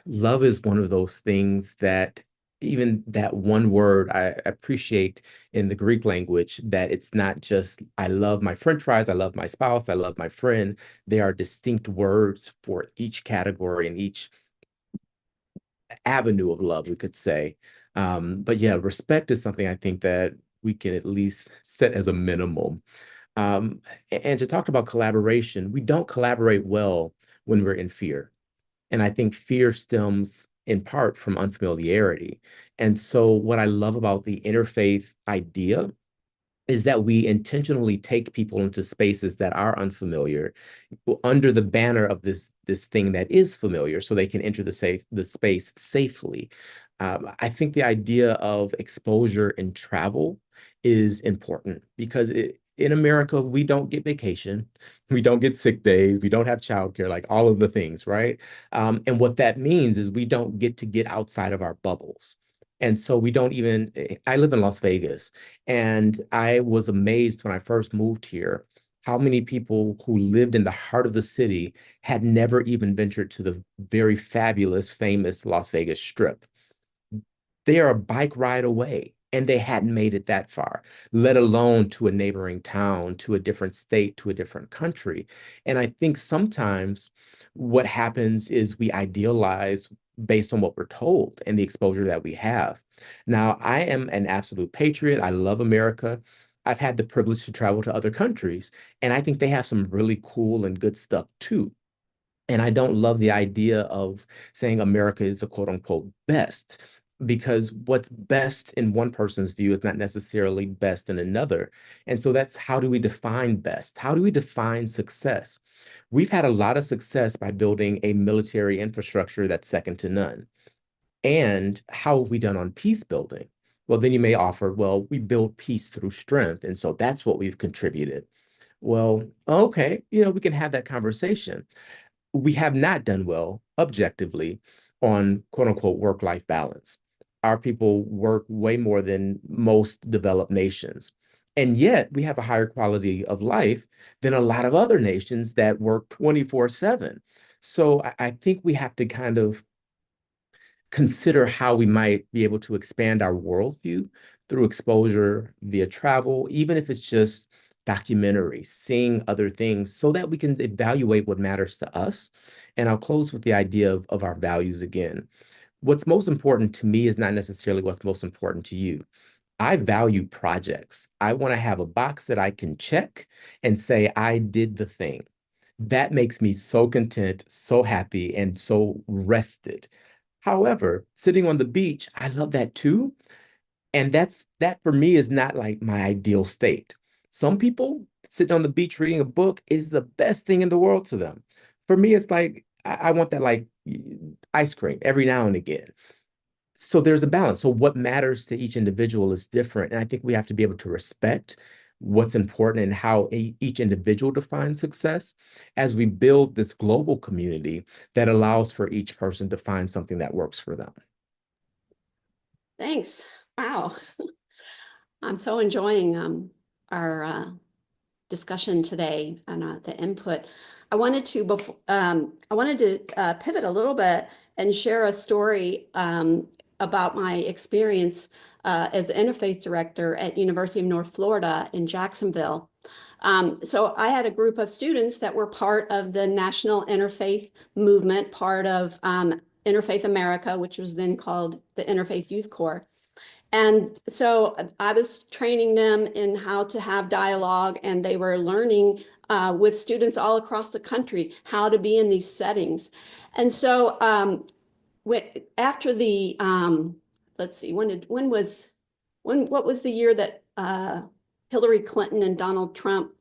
love is one of those things that, even that one word, I appreciate in the Greek language, that it's not just I love my French fries, I love my spouse, I love my friend. There are distinct words for each category and each avenue of love, we could say. But yeah, respect is something I think that we can at least set as a minimum. And to talk about collaboration, we don't collaborate well when we're in fear. And I think fear stems in part from unfamiliarity. And so, what I love about the interfaith idea is that we intentionally take people into spaces that are unfamiliar under the banner of this thing that is familiar, so they can enter the space safely. I think the idea of exposure and travel is important, because in America, we don't get vacation, we don't get sick days, we don't have childcare, like all of the things, right? And what that means is we don't get to get outside of our bubbles. And so we don't even, I live in Las Vegas, and I was amazed when I first moved here how many people who lived in the heart of the city had never even ventured to the very fabulous, famous Las Vegas Strip. They are a bike ride away, and they hadn't made it that far, let alone to a neighboring town, to a different state, to a different country. And I think sometimes what happens is we idealize based on what we're told and the exposure that we have. Now, I am an absolute patriot. I love America. I've had the privilege to travel to other countries, and I think they have some really cool and good stuff too. And I don't love the idea of saying America is the quote unquote best, because what's best in one person's view is not necessarily best in another. And so that's, how do we define best? How do we define success? We've had a lot of success by building a military infrastructure that's second to none. And how have we done on peace building? Well, then you may offer, well, we build peace through strength. And so that's what we've contributed. Well, okay, we can have that conversation. We have not done well objectively on quote unquote work-life balance. Our people work way more than most developed nations. And yet we have a higher quality of life than a lot of other nations that work 24/7. So I think we have to kind of consider how we might be able to expand our worldview through exposure via travel, even if it's just documentaries, seeing other things so that we can evaluate what matters to us. And I'll close with the idea of our values again. What's most important to me is not necessarily what's most important to you. I value projects. I want to have a box that I can check and say, I did the thing. That makes me so content, so happy, and so rested. However, sitting on the beach, I love that too. And that for me is not like my ideal state. Some people sitting on the beach reading a book is the best thing in the world to them. For me, it's like I want that like ice cream every now and again. So there's a balance. So what matters to each individual is different. And I think we have to be able to respect what's important and how each individual defines success as we build this global community that allows for each person to find something that works for them. Thanks. Wow. I'm so enjoying our discussion today and the input. I wanted to pivot a little bit and share a story about my experience as interfaith director at University of North Florida in Jacksonville. So I had a group of students that were part of the National Interfaith Movement, part of Interfaith America, which was then called the Interfaith Youth Corps. And so I was training them in how to have dialogue, and they were learning with students all across the country how to be in these settings. And so after the let's see, what was the year that Hillary Clinton and Donald Trump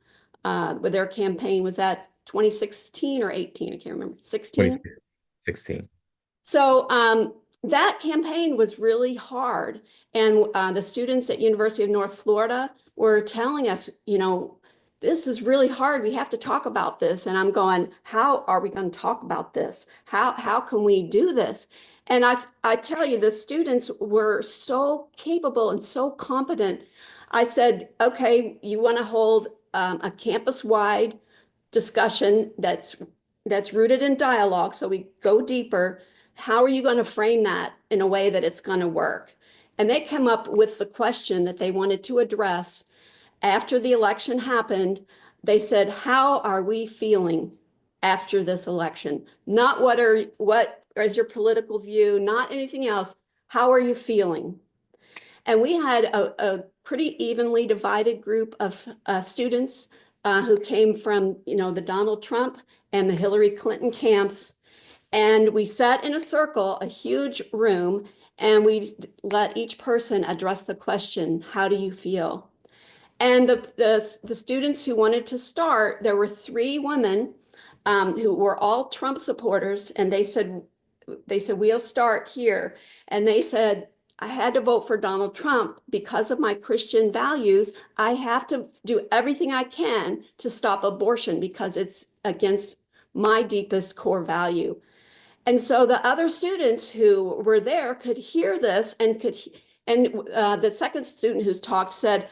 with their campaign? Was that 2016 or 18? I can't remember. 16? 2016. So that campaign was really hard. And the students at University of North Florida were telling us, you know, this is really hard. We have to talk about this. And I'm going, how are we going to talk about this? How can we do this? And I tell you, the students were so capable and so competent. I said, okay, you want to hold a campus-wide discussion that's rooted in dialogue. So we go deeper. How are you going to frame that in a way that it's going to work? And they came up with the question that they wanted to address after the election happened. They said, how are we feeling after this election? Not what is your political view, not anything else. How are you feeling? And we had a pretty evenly divided group of students who came from, you know, the Donald Trump and the Hillary Clinton camps. And we sat in a circle, a huge room, and we let each person address the question, how do you feel? And the students who wanted to start, there were 3 women who were all Trump supporters, and they said, we'll start here. And they said, I had to vote for Donald Trump because of my Christian values. I have to do everything I can to stop abortion because it's against my deepest core value. And so the other students who were there could hear this and the second student who's talked said,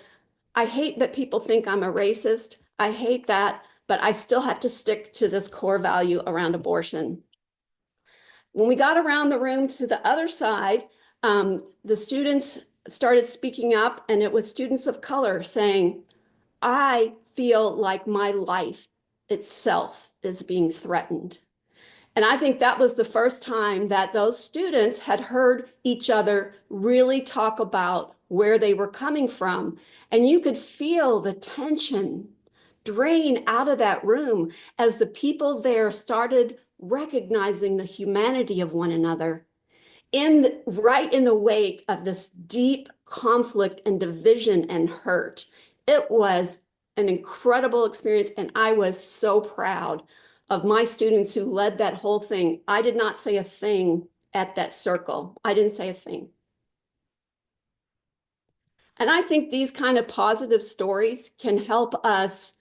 I hate that people think I'm a racist. I hate that, but I still have to stick to this core value around abortion. When we got around the room to the other side, the students started speaking up, and it was students of color saying, I feel like my life itself is being threatened. And I think that was the first time that those students had heard each other really talk about where they were coming from. And you could feel the tension drain out of that room as the people there started recognizing the humanity of one another right in the wake of this deep conflict and division and hurt. It was an incredible experience, and I was so proud of my students who led that whole thing. I did not say a thing at that circle. I didn't say a thing. And I think these kind of positive stories can help us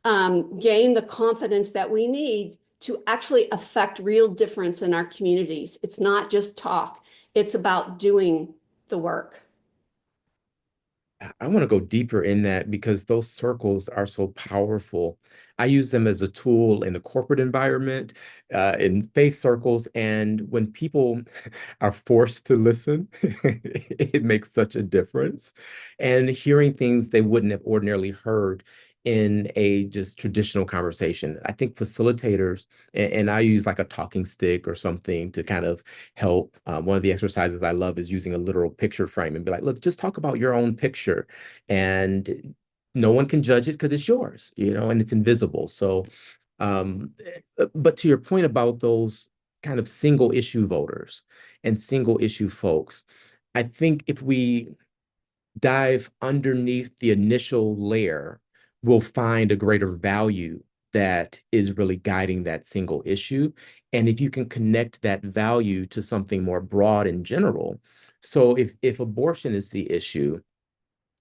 gain the confidence that we need to actually affect real difference in our communities. It's not just talk, it's about doing the work. I want to go deeper in that because those circles are so powerful. I use them as a tool in the corporate environment, in faith circles, and when people are forced to listen, it makes such a difference. And hearing things they wouldn't have ordinarily heard in a just traditional conversation. I think facilitators, and I use like a talking stick or something to kind of help. One of the exercises I love is using a literal picture frame and be like, look, just talk about your own picture. And no one can judge it because it's yours, and it's invisible. So, but to your point about those kind of single issue voters and single issue folks, I think if we dive underneath the initial layer, we'll find a greater value that is really guiding that single issue. And if you can connect that value to something more broad and general, so if abortion is the issue,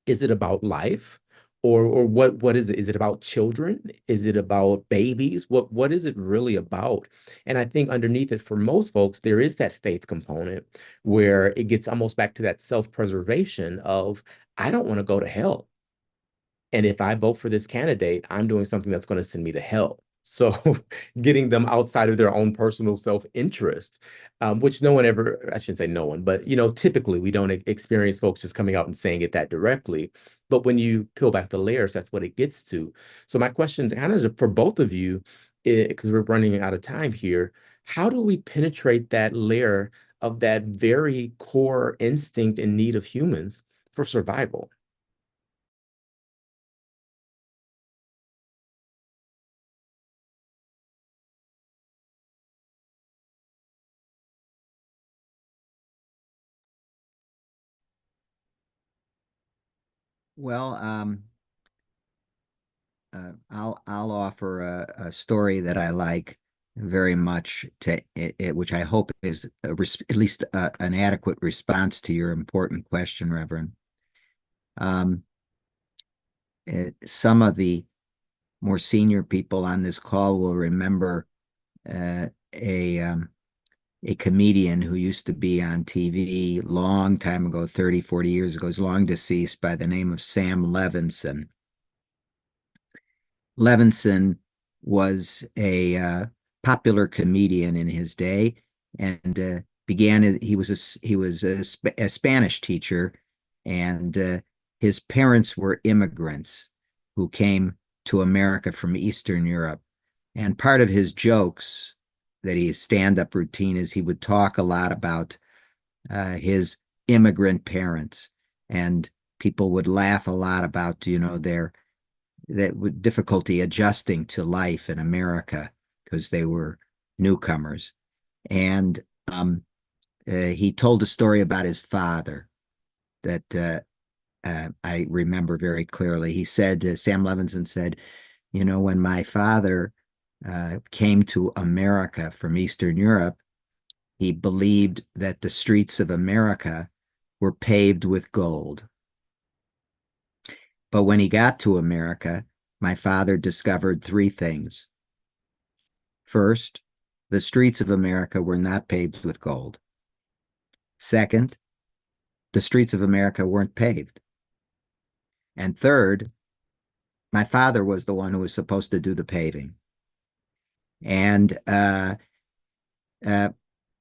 is it about life? Or what is it? Is it about children? Is it about babies? What is it really about? And I think underneath it, for most folks, there is that faith component where it gets almost back to that self-preservation of, I don't want to go to hell. And if I vote for this candidate, I'm doing something that's going to send me to hell. So getting them outside of their own personal self-interest, which no one ever, I shouldn't say no one, but typically we don't experience folks just coming out and saying it that directly. But when you peel back the layers, that's what it gets to. So my question kind of for both of you, because we're running out of time here, how do we penetrate that layer of that very core instinct and need of humans for survival? Well, I'll offer a story that I like very much to it, which I hope is at least an adequate response to your important question, Reverend. Um, some of the more senior people on this call will remember uh, a comedian who used to be on TV long time ago, 30, 40 years ago, is long deceased, by the name of Sam Levinson. Levinson was a popular comedian in his day, and he was a Spanish teacher, and his parents were immigrants who came to America from Eastern Europe. And part of his jokes that his stand-up routine is he would talk a lot about his immigrant parents, and people would laugh a lot about their with difficulty adjusting to life in America because they were newcomers. And he told a story about his father that I remember very clearly. He said, Sam Levinson said, when my father came to America from Eastern Europe, he believed that the streets of America were paved with gold. But when he got to America, my father discovered three things. First, the streets of America were not paved with gold. Second, the streets of America weren't paved. And third, my father was the one who was supposed to do the paving. And I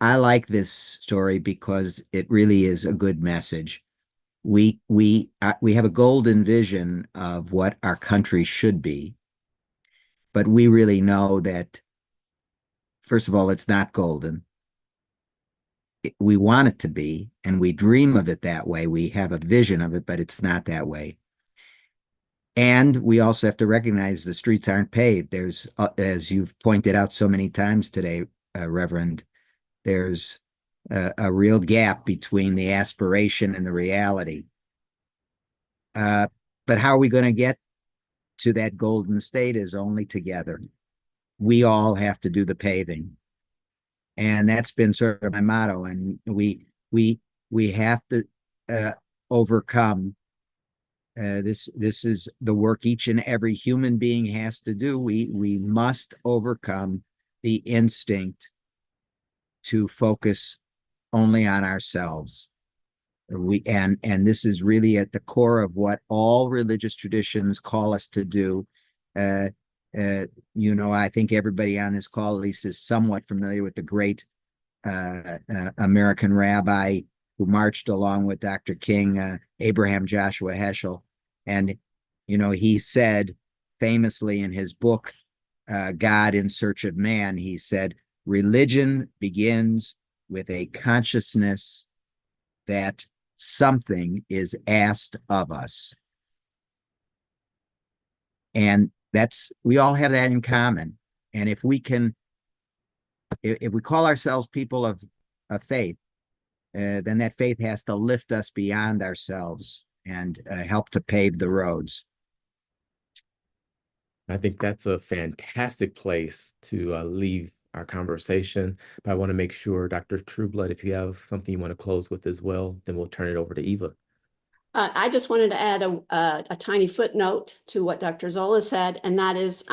like this story because it really is a good message. We have a golden vision of what our country should be, but we really know that, first of all, it's not golden. We want it to be, and we dream of it that way. We have a vision of it, but it's not that way. And we also have to recognize the streets aren't paved. There's, as you've pointed out so many times today, Reverend, there's a real gap between the aspiration and the reality. But how are we going to get to that golden state is only together. We all have to do the paving. And that's been sort of my motto. And we have to overcome this is the work each and every human being has to do. We must overcome the instinct to focus only on ourselves. And this is really at the core of what all religious traditions call us to do. I think everybody on this call at least is somewhat familiar with the great American rabbi who marched along with Dr. King, Abraham Joshua Heschel. And, he said famously in his book, God in Search of Man, he said, religion begins with a consciousness that something is asked of us. And we all have that in common. And if we call ourselves people of faith, then that faith has to lift us beyond ourselves and help to pave the roads. I think that's a fantastic place to leave our conversation. But I want to make sure, Dr. Trueblood, if you have something you want to close with as well, then we'll turn it over to Eva. I just wanted to add a tiny footnote to what Dr. Zola said, and that is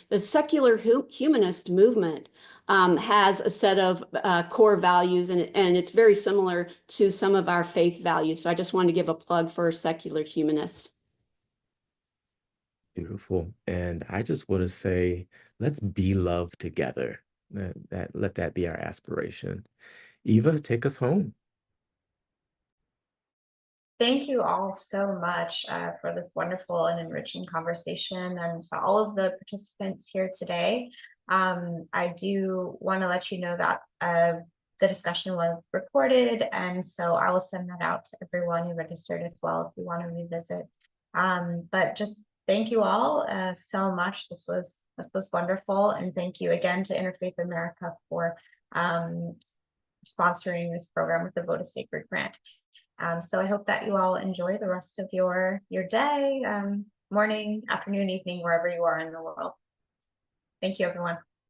the secular humanist movement has a set of core values, and it's very similar to some of our faith values. So I just wanted to give a plug for secular humanists. Beautiful. And I just want to say, let's be loved together. Let that be our aspiration. Eva, take us home. Thank you all so much for this wonderful and enriching conversation, and to all of the participants here today. I do want to let you know that the discussion was recorded, and so I will send that out to everyone who registered as well if you want to revisit. But just thank you all so much. This was wonderful, and thank you again to Interfaith America for sponsoring this program with the Vote a Sacred grant. So I hope that you all enjoy the rest of your day, morning, afternoon, evening, wherever you are in the world. Thank you, everyone.